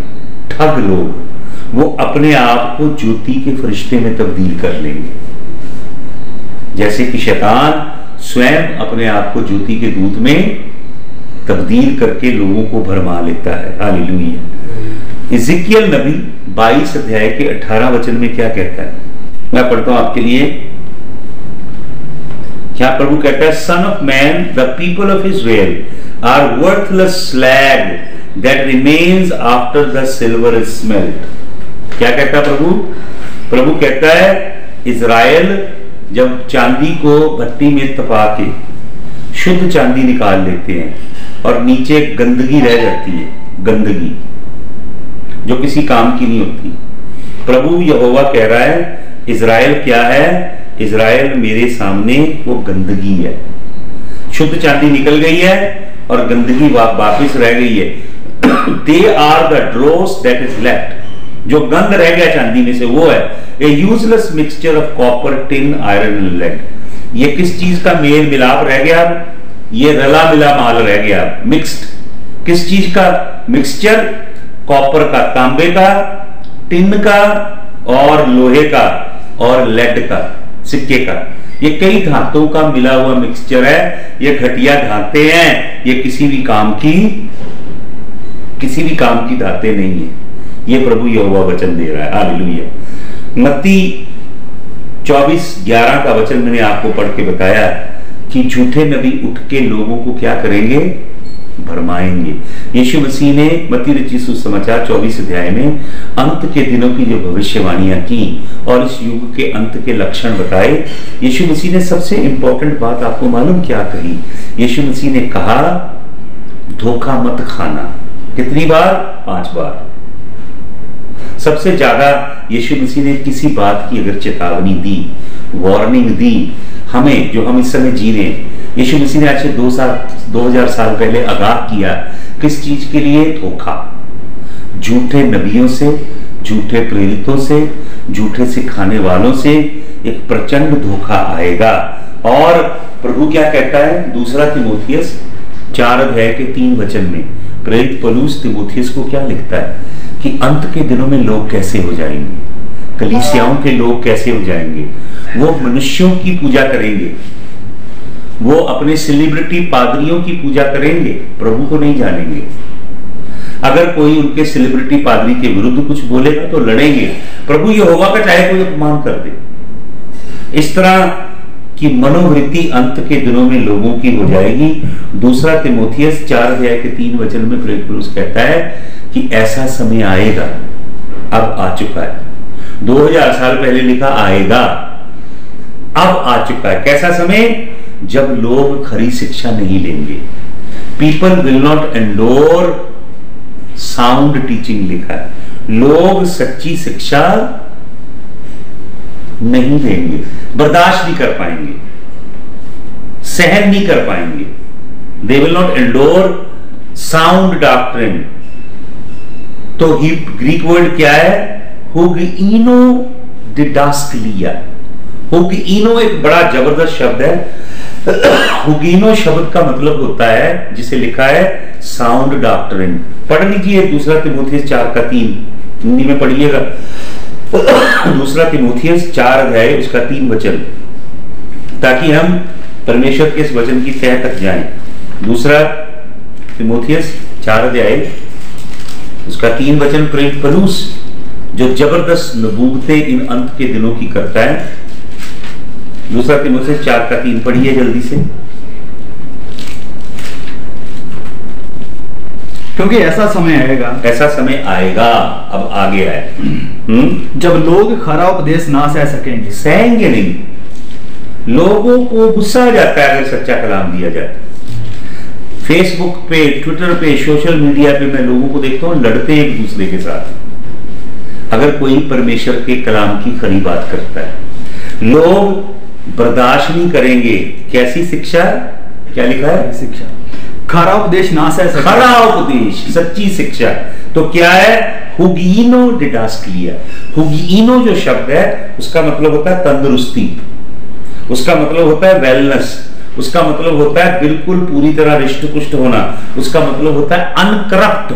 ठग लोग, वो अपने आप को ज्योति के फरिश्ते में तब्दील कर लेंगे। जैसे कि शैतान स्वयं अपने आप को ज्योति के दूत में तब्दील करके लोगों को भरमा लेता है। हालेलुया। इज़िकियल नबी 22 अध्याय के 18 वचन में क्या कहता है? मैं पढ़ता हूं आपके लिए। क्या प्रभु कहता है? Son of man, the people of Israel are worthless slag that remains after the silver is smelt. क्या कहता है प्रभु? प्रभु कहता है इजराइल जब चांदी को भट्टी में तपा के शुद्ध चांदी निकाल लेते हैं और नीचे गंदगी रह जाती है, गंदगी जो किसी काम की नहीं होती, प्रभु यहोवा कह रहा है इजराइल क्या है? इजराइल मेरे सामने वो गंदगी है। शुद्ध चांदी निकल गई है और गंदगी वापस रह गई है। They are the dross that is left, जो गंध रह गया चांदी में से वो है a useless mixture of copper, tin, iron and lead. ये किस चीज का मेल मिलाप रह गया? ये रला मिला माल रह गया, मिक्स्ड। किस चीज का मिक्सचर? कॉपर का, तांबे का, टिन का और लोहे का और लेड का, सिक्के का। ये कई धातुओं का मिला हुआ मिक्सचर है। ये घटिया धाते हैं, ये किसी भी काम की धाते नहीं है। ये प्रभु यहोवा वचन दे रहा है। हालेलुया। मत्ती 24:11 का वचन मैंने आपको पढ़ के बताया कि झूठे नबी उठ के लोगों को क्या करेंगे? भरमाएंगे। यीशु मसीह ने मत्ती रचित सुसमाचार 24 अध्याय में अंत के दिनों की जो भविष्यवाणियां की और इस युग के अंत के लक्षण बताए, यीशु मसीह ने सबसे इंपॉर्टेंट बात आपको मालूम क्या कही? यीशु मसीह ने कहा धोखा मत खाना। कितनी बार? 5 बार। सबसे ज्यादा यीशु मसीह ने किसी बात की अगर चेतावनी दी, वार्निंग दी हमें, जो हम इस समय जी रहे हैं, यीशु मसीह ने आज से 2000 साल पहले आगाह किया। किस चीज के लिए? धोखा। झूठे नबियों से, झूठे प्रेरितों से, झूठे सिखाने वालों से एक प्रचंड धोखा आएगा। और प्रभु क्या कहता है? 2 तीमुथियुस 4 अध्याय के 3 वचन में प्रेरित पौलुस तीमुथियुस को क्या लिखता है कि अंत के दिनों में लोग कैसे हो जाएंगे, कलीसियाओं के लोग कैसे हो जाएंगे। वो मनुष्यों की पूजा करेंगे, वो अपने सेलिब्रिटी पादरियों की पूजा करेंगे, प्रभु को नहीं जानेंगे। अगर कोई उनके सेलिब्रिटी पादरी के विरुद्ध कुछ बोलेगा तो लड़ेंगे, प्रभु यहोवा का चाहे कोई अपमान कर दे। इस तरह की मनोवृत्ति अंत के दिनों में लोगों की हो जाएगी। 2 तीमुथियुस 4 अध्याय के 3 वचन में प्रेरित पौलुस कहता है कि ऐसा समय आएगा, अब आ चुका है। 2000 साल पहले लिखा आएगा, अब आ चुका है। कैसा समय? जब लोग खरी शिक्षा नहीं लेंगे। People will not endure sound teaching लिखा है। लोग सच्ची शिक्षा नहीं देंगे, बर्दाश्त नहीं कर पाएंगे, सहन नहीं कर पाएंगे। They will not endure sound doctrine. तो ग्रीक वर्ड क्या है? हुगिनो डिडास्कलिया। हुगिनो एक बड़ा जबरदस्त शब्द है। हुगिनो शब्द का मतलब होता है, जिसे लिखा है साउंड डॉक्ट्रिन। पढ़ लीजिए 2 तीमुथियुस 4 का 3, हिंदी में पढ़िएगा। 2 तीमुथियुस 4 अध्याय उसका 3 वचन, ताकि हम परमेश्वर के इस वचन की तह तक जाएं। 2 तीमुथियुस 4 अध्याय उसका 3 वचन प्रेरित पौलुस जो जबरदस्त नबूवतें इन अंत के दिनों की करता है। 2 तीमुथियुस 4 का 3 पढ़िए जल्दी से। क्योंकि ऐसा समय आएगा, अब आ गया है, जब लोग खरा उपदेश ना सह सकेंगे। सहेंगे नहीं। लोगों को गुस्सा आ जाता है अगर सच्चा कलाम दिया जाए। फेसबुक पे, ट्विटर पे, सोशल मीडिया पे मैं लोगों को देखता हूं लड़ते हैं एक दूसरे के साथ अगर कोई परमेश्वर के कलाम की खरी बात करता है। लोग बर्दाश्त नहीं करेंगे। कैसी शिक्षा? क्या लिखा है? शिक्षा खरा उपदेश ना सह सके। खरा उपदेश, सच्ची शिक्षा। तो क्या है? हुगिनो डिडास्कलिया। हुगिनो जो शब्द है उसका मतलब होता है तंदुरुस्ती, उसका मतलब होता है वेलनेस, उसका मतलब होता है बिल्कुल पूरी तरह रिष्ट पुष्ट होना, उसका मतलब होता है अनकरप्ट,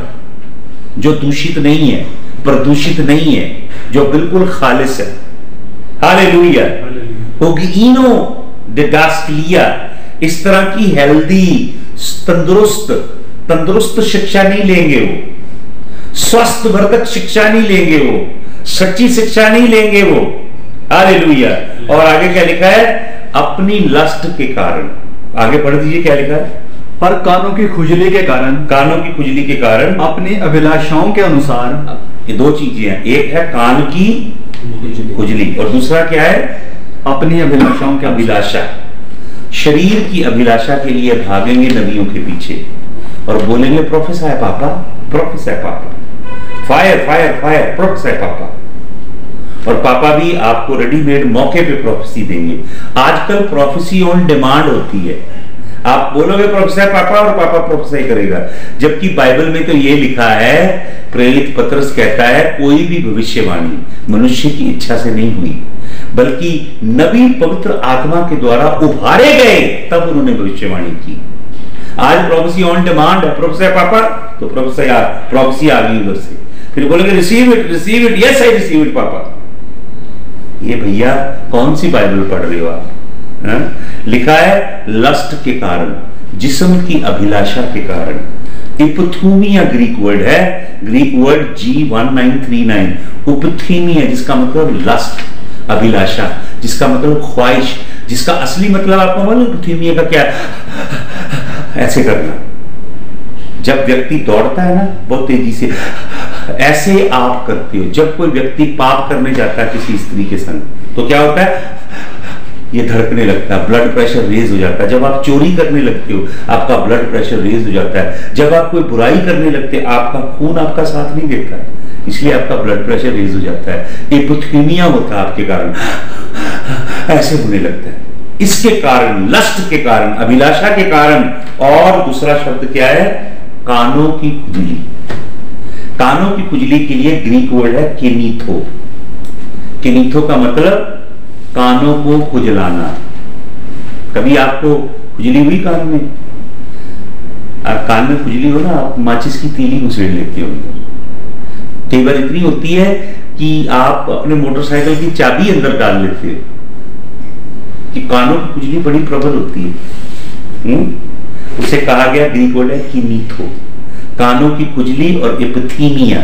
जो दूषित नहीं है, प्रदूषित नहीं है, जो बिल्कुल खालिस है। हालेलुया। हुगिनो डिडास्कलिया इस तरह की हेल्दी, तंदुरुस्त शिक्षा नहीं लेंगे वो, स्वस्थ वर्धक शिक्षा नहीं लेंगे वो, सच्ची शिक्षा नहीं लेंगे वो। हालेलुया। और आगे क्या लिखा है? अपनी लस्ट के कारण। आगे पढ़ दीजिए क्या लिखा है? पर कानों की खुजली के कारण अपनी अभिलाषाओं के अनुसार। ये 2 चीजें हैं, एक है कान की खुजली और दूसरा क्या है? अपनी अभिलाषाओं के अभिलाषा। शरीर की अभिलाषा के लिए भागेंगे नबियों के पीछे और बोलेंगे प्रोफेसर पापा, प्रोफेसर पापा, फायर फायर फायर, प्रोफेसर पापा। और पापा भी आपको रेडीमेड मौके पे प्रोफेसी देंगे। आजकल प्रोफेसी ऑन डिमांड होती है। आप बोलोगे प्रोफेसर पापा और पापा प्रोफेसर करेगा, जबकि बाइबल में तो ये लिखा है, प्रेरित पतरस कहता है कोई भी भविष्यवाणी मनुष्य की इच्छा से नहीं हुई, बल्कि नबी पवित्र आत्मा के द्वारा उभारे गए, तब उन्होंने भविष्यवाणी की। आज प्रोफेसी ऑन डिमांड है, प्रोफेसर पापा तो प्रोफेसी आ गई उधर से, फिर बोलेंगे receive it, yes I receive it पापा। ये भैया कौन सी बाइबल पढ़ रहे हो आप? लिखा है लस्ट के कारण, जिस्म की अभिलाषा के कारण। इपथूमिया ग्रीक वर्ड है, ग्रीक वर्ड G1939, उपथीमिया जिसका मतलब लस्ट, अभिलाषा जिसका मतलब ख्वाहिश, जिसका असली मतलब आपको मालूम उपथीमिया का क्या? ऐसे करना। जब व्यक्ति दौड़ता है ना बहुत तेजी से, ऐसे आप करते हो। जब कोई व्यक्ति पाप करने जाता है किसी स्त्री के संग, तो क्या होता है? ये धड़कने लगता है, ब्लड प्रेशर रेज हो जाता है। जब आप चोरी करने लगते हो, आपका ब्लड प्रेशर रेज हो जाता है। जब आप कोई बुराई करने लगते हैं, आपका खून आपका साथ नहीं देता, इसलिए आपका ब्लड प्रेशर रेज हो जाता है। हिपोथीमिया होता है आपके कारण, ऐसे होने लगता है। इसके कारण, लस्ट के कारण, अभिलाषा के कारण। और दूसरा शब्द क्या है? कानों की खुजली। कानों की खुजली के लिए ग्रीक वर्ड है केनीथो। केनीथो का मतलब कानों को खुजलाना। कभी आपको खुजली हुई कान में? कान में खुजली हो ना, आप माचिस की तीली घुसेड़ लेते हो। कई बार इतनी होती है कि आप अपने मोटरसाइकिल की चाबी अंदर डाल लेते हो, कि कानों की खुजली बड़ी प्रबल होती है। उसे कहा गया, ग्रीक वर्ड है कीनीथो। कानों की खुजली और इपथीमिया,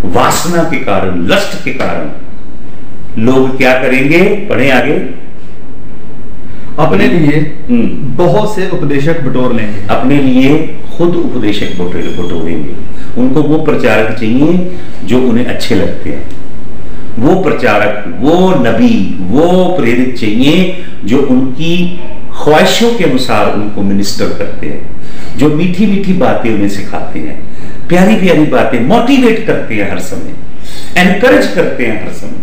वासना के कारण, लस्ट के कारण लोग क्या करेंगे? पढ़े आगे। अपने लिए बहुत से उपदेशक बटोर लेंगे। अपने लिए खुद उपदेशक बटोरेंगे। उनको वो प्रचारक चाहिए जो उन्हें अच्छे लगते हैं। वो प्रचारक, वो नबी, वो प्रेरित चाहिए जो उनकी ख्वाहिशों के अनुसार उनको मिनिस्टर करते हैं, जो मीठी मीठी बातें उन्हें सिखाते हैं, प्यारी प्यारी बातें, मोटिवेट करते हैं हर समय, एनकरेज करते हैं हर समय।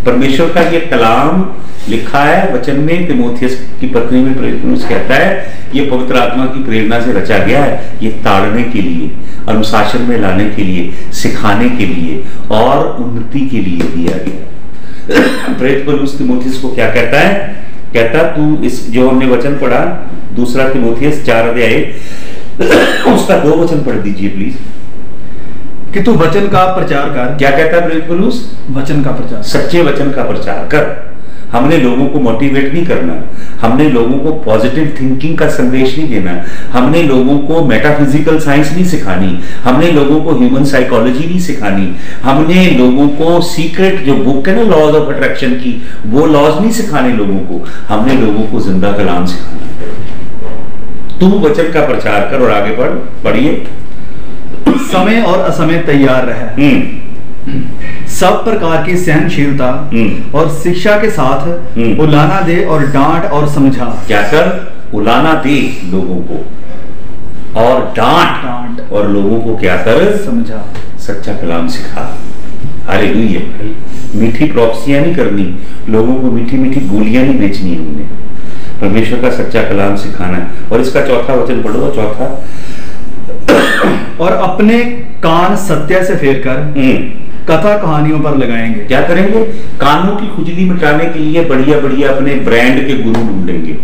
परमेश्वर का ये कलाम लिखा है वचन में, तीमुथियुस की पत्री में प्रेरित कहता है ये पवित्र आत्मा की प्रेरणा से रचा गया है, ये ताड़ने के लिए, अनुशासन में लाने के लिए, सिखाने के लिए और उन्नति के लिए दिया गया। प्रेरित पौलुस तीमुथियुस को क्या कहता है? कहता तू इस जो हमने वचन पढ़ा, दूसरा तीमुथियुस 4 अध्याय उसका 2 वचन पढ़ दीजिए प्लीज। कि तू वचन का प्रचार कर। क्या कहता है प्रेरित पौलुस? वचन का प्रचार, सच्चे वचन का प्रचार कर। हमने लोगों को मोटिवेट नहीं करना, हमने लोगों को पॉजिटिव थिंकिंग का संदेश नहीं देना, हमने लोगों को मेटाफिजिकल साइंस नहीं सिखानी, हमने लोगों को ह्यूमन साइकोलॉजी नहीं सिखानी, हमने लोगों को सीक्रेट जो बुक है ना लॉज ऑफ अट्रैक्शन की, वो लॉज नहीं सिखाने लोगों को, हमने लोगों को जिंदा कलाम सिखाना। तू वचन का प्रचार कर। और आगे पढ़िए। समय और असमय तैयार रहे, सब प्रकार की सहनशीलता और शिक्षा के साथ उलाना दे और डांट और समझा। क्या कर? उलाना दे लोगों को और डांट और लोगों को क्या कर? समझा। सच्चा कलाम सिखा। हालेलुया। मीठी प्रोफेसियां नहीं करनी, लोगों को मीठी मीठी गोलियां नहीं बेचनी, हमने परमेश्वर का सच्चा कलाम सिखाना। और इसका चौथा वचन पढ़ो, चौथा। और अपने कान सत्य से फेर कर कथा कहानियों पर लगाएंगे। क्या करेंगे? कानों की खुजली मिटाने के लिए बढ़िया बढ़िया अपने ब्रांड के गुरु ढूंढेंगे,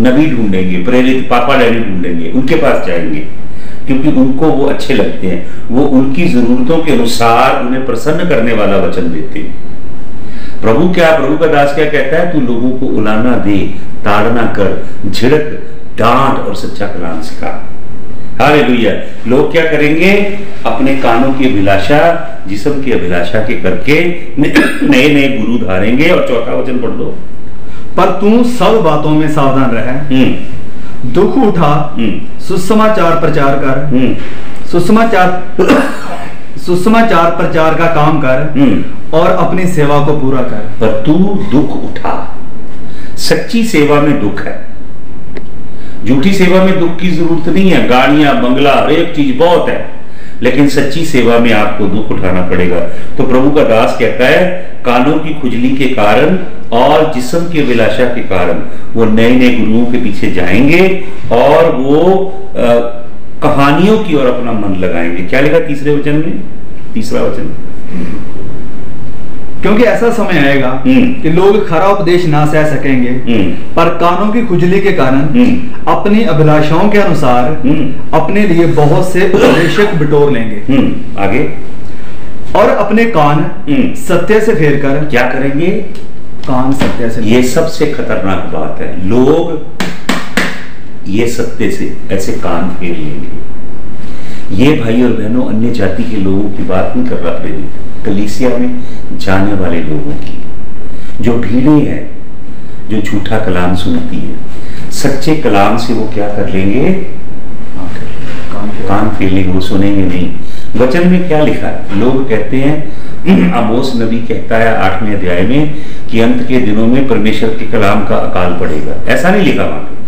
नबी ढूंढेंगे, प्रेरित पापा डैडी ढूंढेंगे, उनके पास जाएंगे, क्योंकि उनको वो अच्छे लगते हैं। वो उनकी जरूरतों के अनुसार उन्हें प्रसन्न करने वाला वचन देते हैं। प्रभु का दास क्या कहता है? तू लोगों को उलाना दे, ताड़ना कर, झिड़क, डांट और सच्चा कलाम सिखा। हालेलुया। लोग क्या करेंगे? अपने कानों की अभिलाषा, जिस्म की अभिलाषा के करके नए नए गुरु धारेंगे। और चौथा वचन पढ़ दो। पर तू सब बातों में सावधान रहे, दुख उठा, सुसमाचार प्रचार कर, सुसमाचार प्रचार का काम कर और अपनी सेवा को पूरा कर। पर तू दुख उठा। सच्ची सेवा में दुख है, झूठी सेवा में दुख की जरूरत नहीं है। गाड़ियां, बंगला, हर एक चीज बहुत है, लेकिन सच्ची सेवा में आपको दुख उठाना पड़ेगा। तो प्रभु का दास कहता है कानों की खुजली के कारण और जिस्म की अभिलाषा के कारण वो नए नए गुरुओं के पीछे जाएंगे और वो कहानियों की ओर अपना मन लगाएंगे। क्या लिखा तीसरे वचन में, तीसरा वचन, क्योंकि ऐसा समय आएगा कि लोग खरा उपदेश ना सह सकेंगे, पर कानों की खुजली के कारण अपनी अभिलाषाओं के अनुसार अपने लिए बहुत से उपदेशक बिटोर लेंगे। आगे, और अपने कान सत्य से फेर कर क्या करेंगे? कान सत्य से। ये सबसे खतरनाक बात है, लोग ये सत्य से ऐसे कान फेर लेंगे। ये भाई और बहनों अन्य जाति के लोगों की बात नहीं कर रहा प्रेरित, कलीसिया में जाने वाले लोगों की, जो भीड़ें हैं, जो झूठा कलाम सुनती है, सच्चे कलाम से वो क्या कर लेंगे? कान फेर लेंगे, वो सुनेंगे नहीं। वचन में क्या लिखा है? लोग कहते हैं, आमोस नबी कहता है 8वें अध्याय में कि अंत के दिनों में परमेश्वर के कलाम का अकाल पड़ेगा। ऐसा नहीं लिखा वहां पे।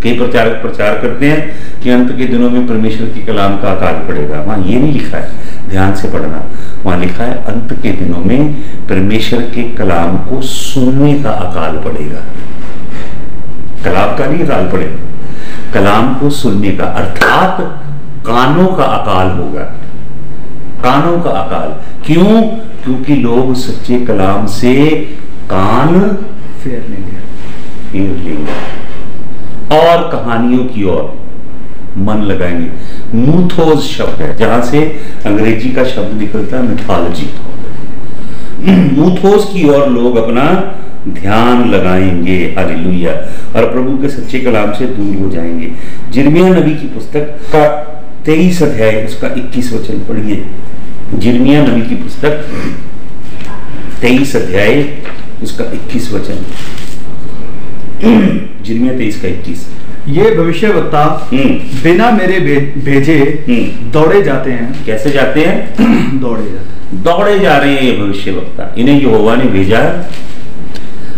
कई प्रचारक प्रचार करते हैं कि अंत के दिनों में परमेश्वर के कलाम का अकाल पड़ेगा, वहां ये नहीं लिखा है, ध्यान से पढ़ना। वहां लिखा है अंत के दिनों में परमेश्वर के कलाम को सुनने का अकाल पड़ेगा। कलाम का नहीं अकाल पड़ेगा, कलाम को सुनने का, अर्थात कानों का अकाल होगा। कानों का अकाल क्यों? क्योंकि लोग सच्चे कलाम से कान फेर लेंगे और कहानियों की ओर मन लगाएंगे। मूथोस शब्द है, जहां से अंग्रेजी का शब्द निकलता है मिथोलॉजी। मूथोस की ओर लोग अपना ध्यान लगाएंगे, हालेलुया, और प्रभु के सच्चे कलाम से दूर हो जाएंगे। यिर्मयाह नबी की पुस्तक का 23 अध्याय उसका 21 वचन पढ़िए। यिर्मयाह नबी की पुस्तक 23 अध्याय उसका 21 वचन। यिर्मयाह 23 का 21। ये भविष्यवक्ता बिना मेरे भेजे दौड़े जाते हैं। कैसे जाते हैं? दौड़े जा रहे हैं ये भविष्यवक्ता, इन्हें यहोवा ने भेजा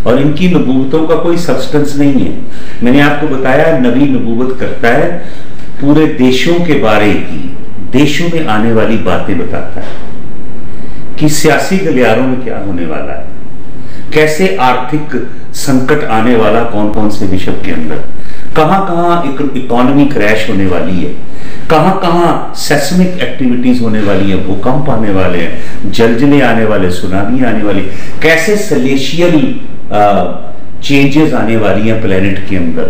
और इनकी नबूवतों का कोई सब्सटेंस नहीं है। मैंने आपको बताया नबी नबूवत करता है पूरे देशों के बारे की, देशों में आने वाली बातें बताता है कि सियासी गलियारों में क्या होने वाला है, कैसे आर्थिक संकट आने वाला कौन कौन से विश्व के अंदर, कहां कहां इकोनॉमी क्रैश होने वाली है, कहां कहां सेस्मिक एक्टिविटीज होने वाली है, भूकंप आने वाले हैं, जलजले आने वाले, सुनामी आने वाली, कैसे सेलेशियल चेंजेस आने वाली हैं प्लेनेट के अंदर,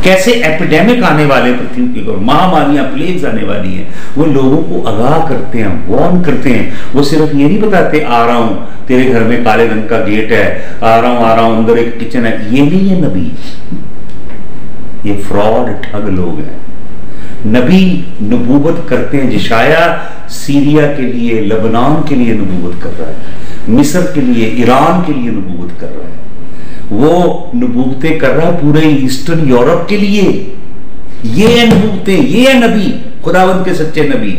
कैसे एपिडेमिक आने वाले पृथ्वी के ऊपर, महामारियां, प्लेग्स आने वाली हैं। वो लोगों को आगाह करते हैं, वार्न करते हैं। वो सिर्फ ये नहीं बताते आ रहा हूं तेरे घर में काले रंग का गेट है, आ रहा हूं अंदर एक किचन है, ये नहीं है नबी। ये फ्रॉड ठग लोग हैं। नबी नबूवत करते हैं। यशाया सीरिया के लिए, लेबनान के लिए नबूवत कर रहा है, मिस्र के लिए, ईरान के लिए नबूवत कर रहा है, वो नबूवतें कर रहा है पूरे ईस्टर्न यूरोप के लिए। ये है नबूवतें, ये है नबी, खुदावंद के सच्चे नबी।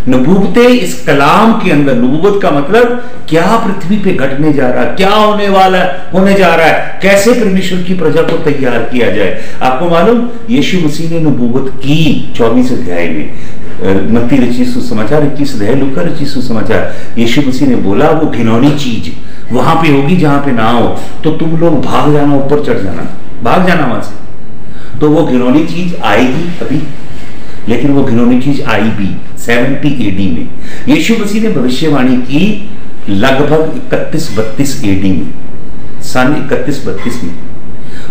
नबूवतें इस कलाम के अंदर, नबूवत का मतलब क्या पृथ्वी पे घटने जा रहा है, क्या होने वाला है, होने जा रहा है, कैसे परमेश्वर की प्रजा को तैयार किया जाए। आपको मालूम यीशु मसीह ने नबूवत की 24 अध्याय में, मत्ती रचित सुसमाचार 21 अध्याय, लूका रचित सुसमाचार। यीशु मसीह ने बोला वो घिनौनी चीज वहां पे होगी जहां पे ना हो, तो तुम लोग भाग जाना, ऊपर चढ़ जाना, भाग जाना वहां से। तो वो घिनौनी चीज आएगी अभी, लेकिन वो घिनौनी चीज आई भी 70 AD में। यीशु मसीह ने भविष्यवाणी की लगभग 31-32 AD में, सन 31-32 में,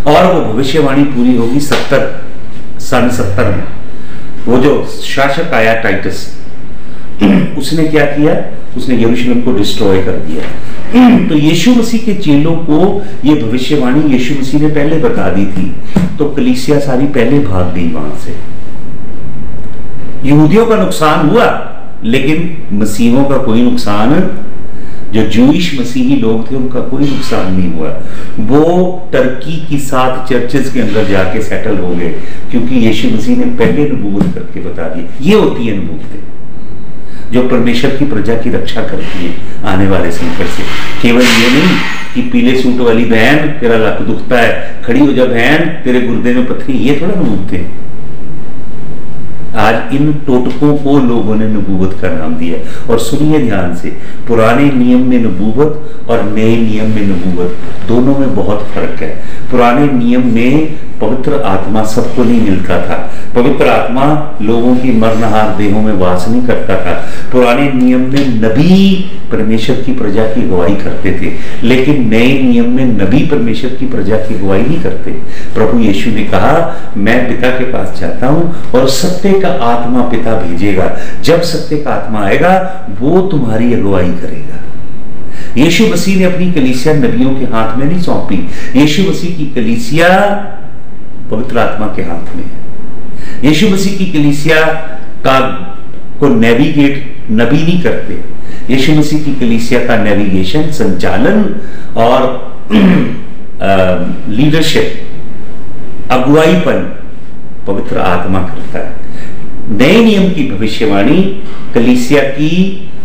और वो भविष्यवाणी पूरी होगी सन 70 में। वो जो शासक आया टाइटस, उसने क्या किया? उसने यरूशलेम को डिस्ट्रॉय कर दिया। तो यीशु मसीह के चेलों को ये भविष्यवाणी यीशु मसीह ने पहले बता दी थी, तो कलीसिया सारी पहले भाग गई वहां से। यहूदियों का नुकसान हुआ, लेकिन मसीहों का कोई नुकसान, जो जूइश मसीही लोग थे उनका कोई नुकसान नहीं हुआ। वो टर्की की 7 चर्चेस के अंदर जाके सेटल हो गए, क्योंकि यीशु मसीह ने पहले नबूवत करके बता दी। ये होती है नबूवतें जो परमेश्वर की प्रजा की रक्षा करती है आने वाले संकट से। केवल ये नहीं कि पीले सूट वाली बहन तेरा लक दुखता है, खड़ी हो जा बहन, तेरे गुर्दे में पत्थरी, ये थोड़ा नबूवतें। आज इन टोटकों को लोगों ने नबूवत का नाम दिया। और सुनिए ध्यान से, पुराने नियम में नबूवत और नए नियम में नबूवत दोनों में बहुत फर्क है। पुराने नियम में पवित्र आत्मा सबको नहीं मिलता था। पवित्र आत्मा लोगों की मरनहार देहों में वास नहीं करता था। पुराने नियम में नबी परमेश्वर की प्रजा की गवाही करते थे, लेकिन नए नियम में नबी परमेश्वर की प्रजा की गवाही नहीं करते। प्रभु यीशु ने कहा, मैं पिता के पास जाता हूं और सत्य का आत्मा पिता भेजेगा। जब सत्य का आत्मा आएगा वो तुम्हारी अगुवाई करेगा। यीशु मसीह ने अपनी कलीसिया नबियों के हाथ में नहीं सौंपी। यीशु मसीह की कलीसिया पवित्र आत्मा के हाथ में है। यीशु मसीह की कलीसिया को नेविगेट नबी नहीं करते। यीशु मसीह की कलीसिया का नेविगेशन, संचालन और लीडरशिप, अगुवाईपन पवित्र आत्मा करता है। नए नियम की भविष्यवाणी कलीसिया की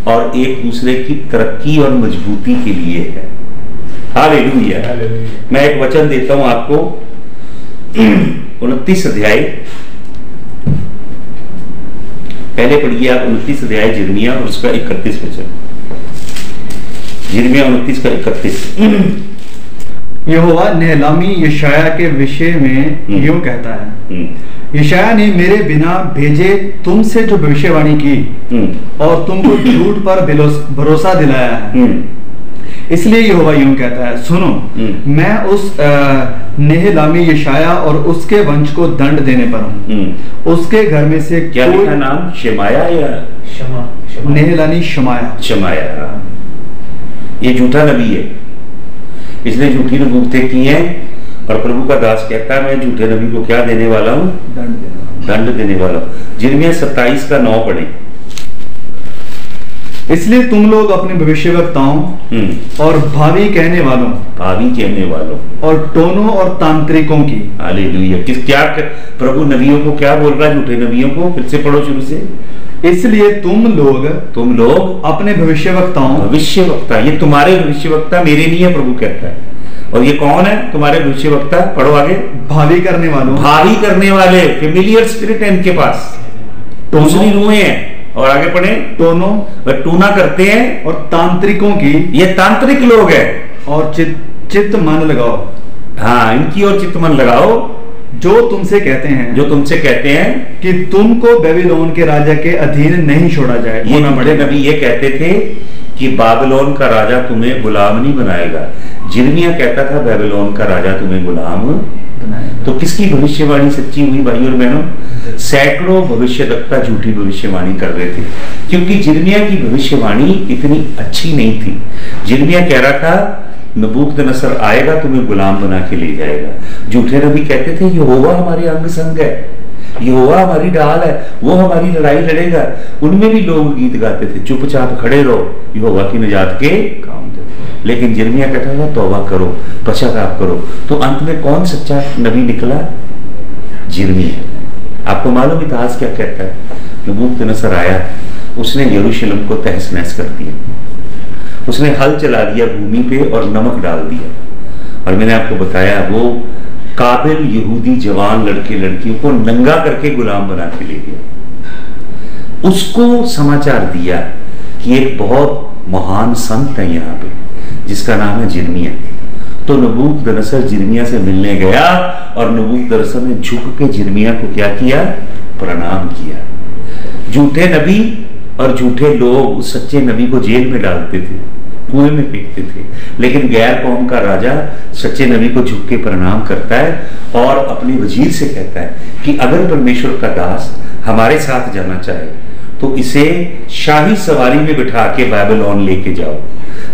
और एक दूसरे की तरक्की और मजबूती के लिए है। हालेलुया। मैं एक वचन देता हूं आपको, 29 अध्याय, पहले पढ़िए आप 29 अध्याय यिर्मयाह और उसका 31 वचन। यिर्मयाह 29 का 31। यहोवा नेहलामी यशाया के विषय में यूं कहता है, यशाया ने मेरे बिना भेजे तुमसे जो भविष्यवाणी की और तुमको झूठ पर भरोसा दिलाया है, इसलिए यहोवा यूं कहता है, सुनो, मैं उस नेहलामी यशाया और उसके वंश को दंड देने पर हूं। उसके घर में से क्या लिखा नाम? शमाया या नेहलानी शमाया। ये झूठा नबी है, इसने झूठी नबूवतें की हैं और प्रभु का दास कहता है, मैं झूठे नबी को क्या देने वाला हूं? दंड देने वाला हूं। यिर्मयाह 27 का 9 पढ़े। इसलिए तुम लोग अपने भविष्यवक्ताओं और भावी कहने वालों और टोनों और तांत्रिकों की, हालेलुया, क्या प्रभु नबियों को क्या बोल रहा है? झूठे नबियों को। फिर से पढ़ो शुरू से। इसलिए तुम लोग अपने भविष्यवक्ता, ये तुम्हारे भविष्यवक्ता मेरे नहीं है, प्रभु कहता है। और ये कौन है तुम्हारे भविष्यवक्ता? पढ़ो आगे। भावी करने वाले, फेमिलियर स्पिरिट है इनके पास, दूसरी रूहें हैं। और आगे पढ़े। टूना करते हैं और तांत्रिकों की, ये तांत्रिक लोग हैं। और चित्त मन लगाओ, हाँ, इनकी और चित्त मन लगाओ, जो तुमसे कहते हैं कि तुमको बेबीलोन के राजा के अधीन नहीं छोड़ा जाए। ये बड़े नबी ये कहते थे कि बाबिलोन का राजा तुम्हें गुलाम नहीं बनाएगा। यिर्मयाह कहता था बेबीलोन का राजा तुम्हें गुलाम बनाएगा। तो किसकी भविष्यवाणी सच्ची हुई भाई और बहनों? सैकड़ों भविष्यवक्ता झूठी भविष्यवाणी कर रहे थे, क्योंकि यिर्मयाह की भविष्यवाणी इतनी अच्छी नहीं थी। यिर्मयाह कह रहा था नबूकदनेस्सर आएगा तुम्हें गुलाम बना के ले जाएगा। झूठे नबी कहते थे यहोवा हमारे अंग संग है, यहोवा हमारी ढाल है, वो हमारी लड़ाई लड़ेगा। उनमें भी लोग गीत गाते थे, चुपचाप खड़े रहो, यहोवा की निजात के काम दो। लेकिन यिर्मयाह कहता था तौबा करो, पश्चाताप करो। तो अंत में कौन सच्चा नबी निकला? यिर्मयाह। आपको मालूम इतिहास क्या कहता है? नबूकदनेस्सर आया, उसने यरूशलेम को तहस नहस कर दिया, उसने हल चला दिया भूमि पे और नमक डाल दिया। और मैंने आपको बताया वो काबिल यहूदी जवान लड़के लड़कियों को नंगा करके गुलाम बना के ले गया। उसको समाचार दिया कि एक बहुत महान संत है यहाँ पे जिसका नाम है यिर्मयाह। तो नबूकदनेस्सर यिर्मयाह से मिलने गया और नबूकदनेस्सर ने झुक के यिर्मयाह को क्या किया? प्रणाम किया। झूठे नबी और झूठे लोग उस सच्चे नबी को जेल में डालते थे, कुएं में फेंकते थे, लेकिन गैर कौम का राजा सच्चे नबी को झुक के प्रणाम करता है और अपने वजीर से कहता है कि अगर परमेश्वर का दास हमारे साथ जाना चाहे तो इसे शाही सवारी में बिठा के बाबिलोन लेके जाओ,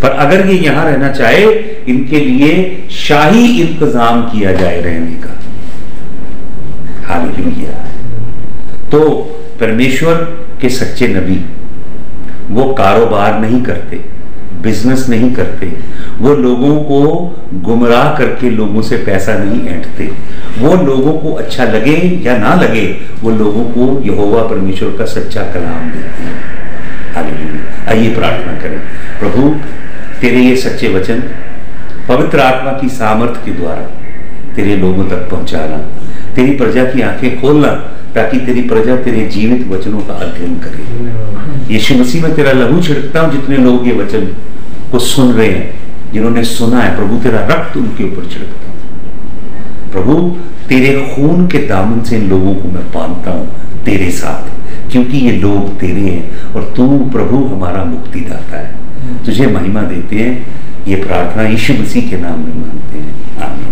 पर अगर ये यहां रहना चाहे इनके लिए शाही इंतजाम किया जाए रहने का। हालेलुया। तो परमेश्वर के सच्चे नबी वो कारोबार नहीं करते, बिजनेस नहीं करते, वो लोगों को गुमराह करके लोगों से पैसा नहीं ऐंठते। वो लोगों को अच्छा लगे या ना लगे, वो लोगों को यहोवा परमेश्वर का सच्चा कलाम देते हैं। हालेलुया। आइए प्रार्थना करें। प्रभु तेरे ये सच्चे वचन पवित्र आत्मा की सामर्थ के द्वारा तेरे लोगों तक पहुंचाना, तेरी प्रजा की आंखें खोलना ताकि तेरी प्रजा तेरे जीवित वचनों का अध्ययन करे। यीशु मसीह में तेरा लहू छिड़कता हूं, जितने लोग ये वचन को सुन रहे हैं, जिन्होंने सुना है प्रभु, तेरा रक्त उनके ऊपर छिड़कता हूं। प्रभु तेरे खून के दामन से इन लोगों को मैं बांधता हूं तेरे साथ, क्योंकि ये लोग तेरे हैं और तू प्रभु हमारा मुक्तिदाता है। तुझे महिमा देते हैं। ये प्रार्थना यीशु मसीह के नाम में मांगते हैं, आमीन।